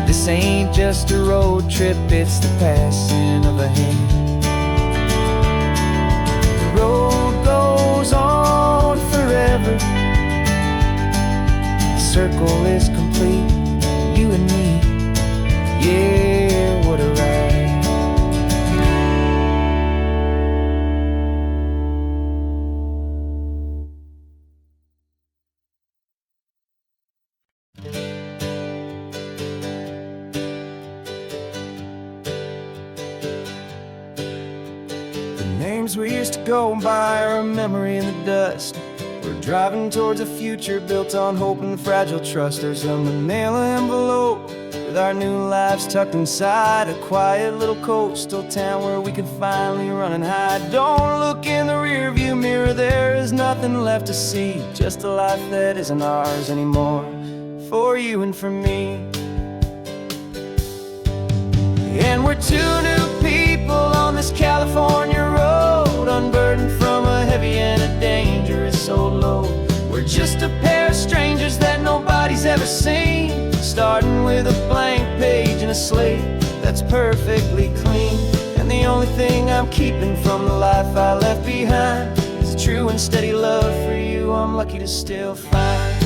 This ain't just a road trip, it's the passing of a hand. The road goes on forever. The circle is complete, you and me. Yeah, what a ride. Names we used to go by are a memory in the dust. We're driving towards a future built on hope and fragile trust. There's a manila envelope with our new lives tucked inside, a quiet little coastal town where we can finally run and hide. Don't look in the rearview mirror, there is nothing left to see, just a life that isn't ours anymore, for you and for me. And we're two new people on this California road, unburdened from a heavy and a dangerous old load. We're just a pair of strangers that nobody's ever seen, starting with a blank page and a slate that's perfectly clean. And the only thing I'm keeping from the life I left behind is a true and steady love for you I'm lucky to still find.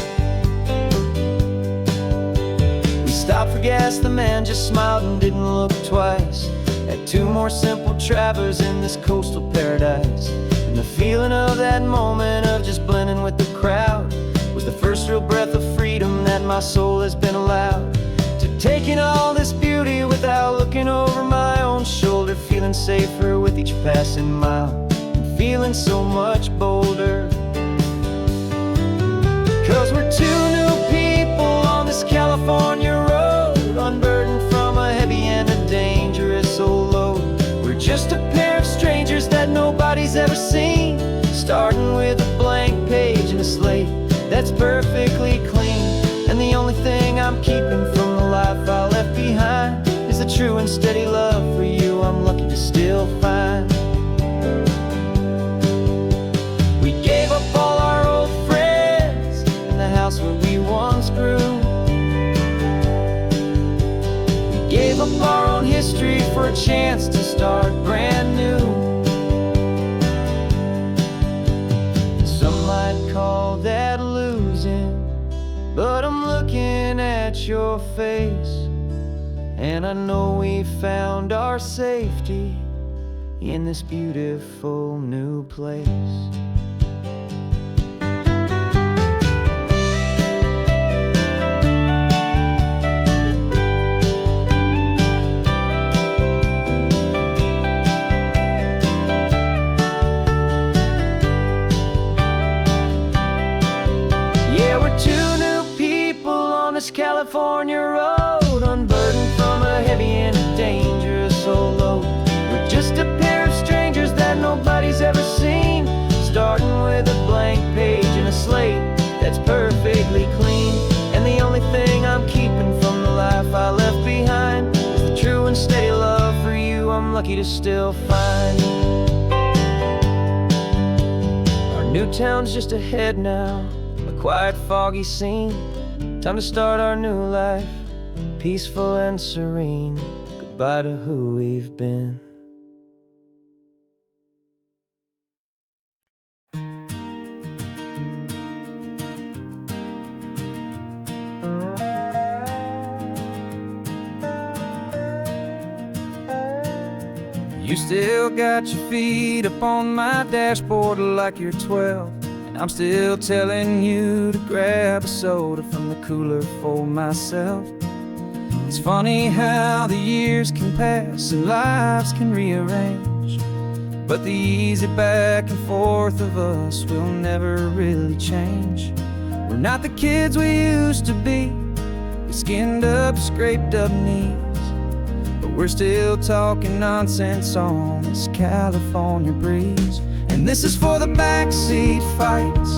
Stopped for gas, the man just smiled and didn't look twice. Had two more simple travelers in this coastal paradise. And the feeling of that moment of just blending with the crowd was the first real breath of freedom that my soul has been allowed to take in all this beauty without looking over my own shoulder, feeling safer with each passing mile and feeling so much bolder. 'Cause we're two new people on this California road, unburdened from a heavy and a dangerous old load. We're just a pair of strangers that nobody's ever seen, starting with a blank page and a slate that's perfectly clean. And the only thing I'm keeping from the life I left behind is the true and steady love for you I'm lucky to still find. We gave up all our old friends in the house where we once grew. Gave up our own history for a chance to start brand new. Some might call that losing, but I'm looking at your face, and I know we found our safety in this beautiful new place. California road, unburdened from a heavy and a dangerous old load. We're just a pair of strangers that nobody's ever seen, starting with a blank page and a slate that's perfectly clean. And the only thing I'm keeping from the life I left behind is the true and steady love for you I'm lucky to still find. Our new town's just ahead now, a quiet, foggy scene. Time to start our new life, peaceful and serene. Goodbye to who we've been. You still got your feet up on my dashboard like you're 12, and I'm still telling you to grab a soda from the cooler for myself. It's funny how the years can pass and lives can rearrange, but the easy back and forth of us will never really change. We're not the kids we used to be, with skinned up, scraped up knees, but we're still talking nonsense on this California breeze. And this is for the backseat fights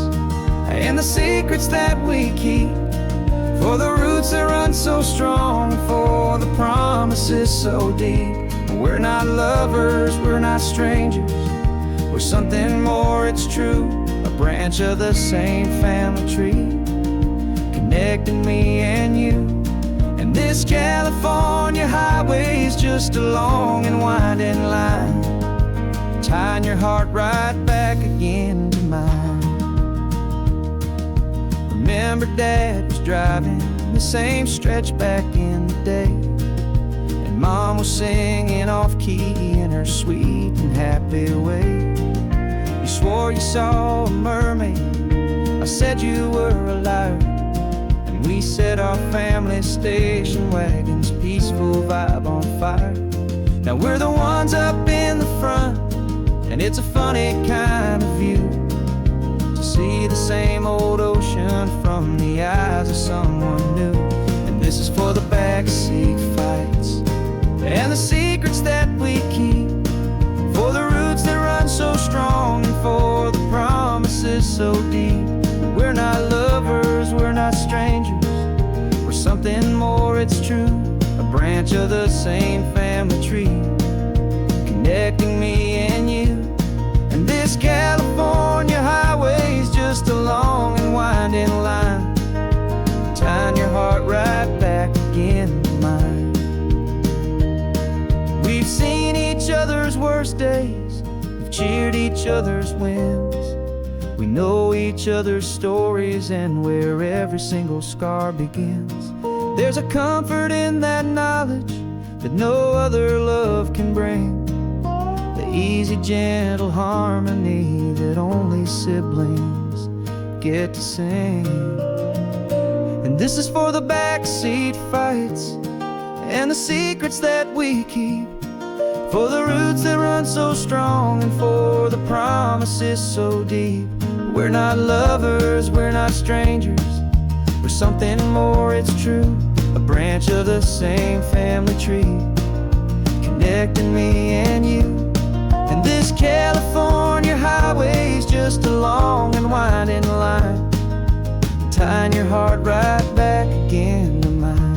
and the secrets that we keep, for the roots that run so strong, for the promises so deep. We're not lovers, we're not strangers, we're something more, it's true. A branch of the same family tree, connecting me and you. And this California highway is just a long and winding line, tying your heart right back again to mine. Remember Dad was driving the same stretch back in the day, and Mom was singing off-key in her sweet and happy way. You swore you saw a mermaid, I said you were a liar, and we set our family station wagon's peaceful vibe on fire. Now we're the ones up in the front, and it's a funny kind of view to see the same old ocean from the eyes of someone new. And this is for the backseat fights and the secrets that we keep, for the roots that run so strong, and for the promises so deep. We're not lovers, we're not strangers, we're something more, it's true. A branch of the same family tree, connecting me and you. And this California highway is just a long and winding line, tying your heart right back again to mine. We've seen each other's worst days, we've cheered each other's wins, we know each other's stories and where every single scar begins. There's a comfort in that knowledge that no other love can bring, the easy, gentle harmony that only siblings get to sing. And this is for the backseat fights and the secrets that we keep, for the roots that run so strong, and for the promises so deep. We're not lovers, we're not strangers, we're something more, it's true. A branch of the same family tree, connecting me and you. And this California highway is just a long and winding line, tying your heart right back again to mine.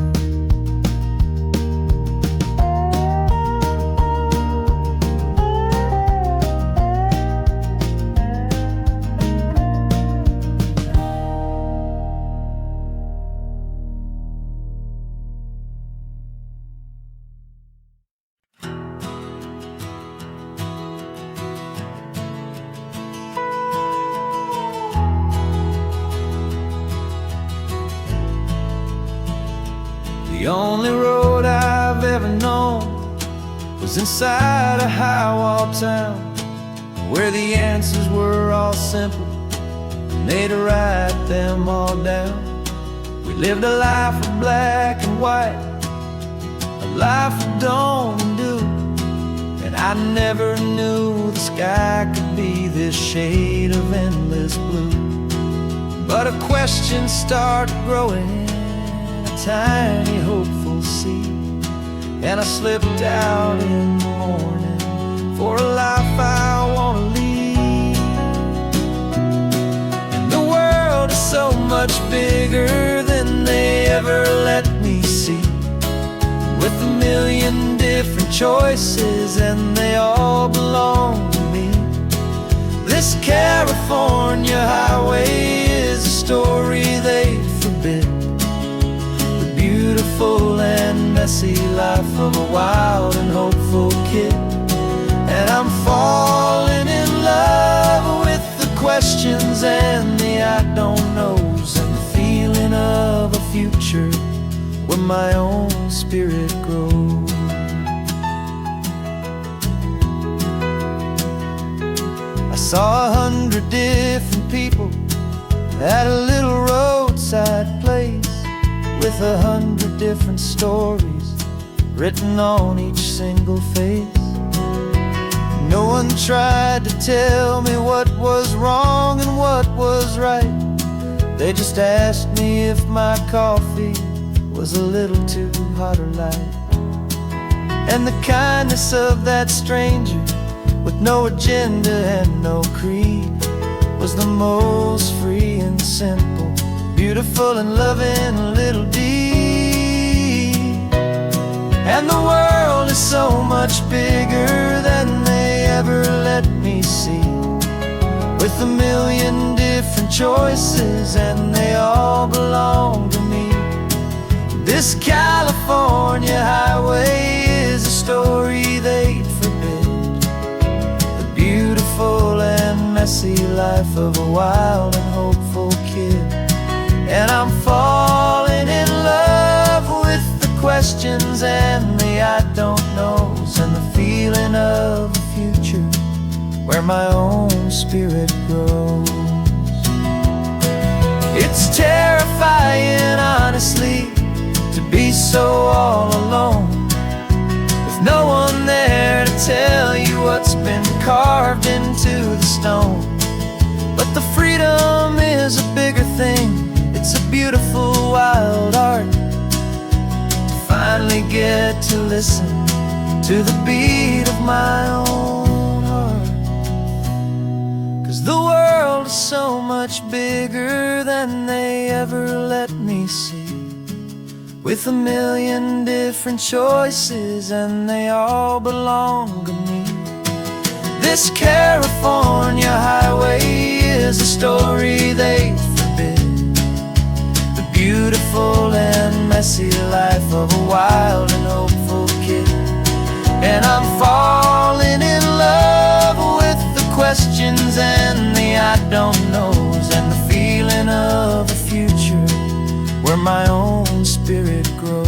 The only road I've ever known was inside a high-wall town, where the answers were all simple and they'd write them all down. We lived a life of black and white, a life of dawn and dew, and I never knew the sky could be this shade of endless blue. But a question started growing, tiny hopeful seed, and I slipped out in the morning for a life I want to lead. And the world is so much bigger than they ever let me see, with a million different choices and they all belong to me. This California highway is a story they forbid, beautiful and messy life of a wild and hopeful kid. And I'm falling in love with the questions and the I don't knows, and the feeling of a future where my own spirit grows. saw 100 different people at a little roadside place, with 100 different stories written on each single face. No one tried to tell me what was wrong and what was right. They just asked me if my coffee was a little too hot or light. And the kindness of that stranger, with no agenda and no creed, was the most free and simple, beautiful and loving little deed. And the world is so much bigger than they ever let me see, with a million different choices and they all belong to me. This California highway is a story they'd forbid, the beautiful and messy life of a wild and hopeful kid. And I'm falling in love with the questions and the I don't knows, and the feeling of a future where my own spirit grows. It's terrifying, honestly, to be so all alone, with no one there to tell you what's been carved into the stone. But the freedom is a bigger thing. It's a beautiful wild art to finally get to listen to the beat of my own heart. 'Cause the world is so much bigger than they ever let me see, with a million different choices and they all belong to me. This California highway is a story they forbid, the beautiful and messy life of a wild and hopeful kid. And I'm falling in love with the questions and the I don't knows, and the feeling of a future where my own spirit grows.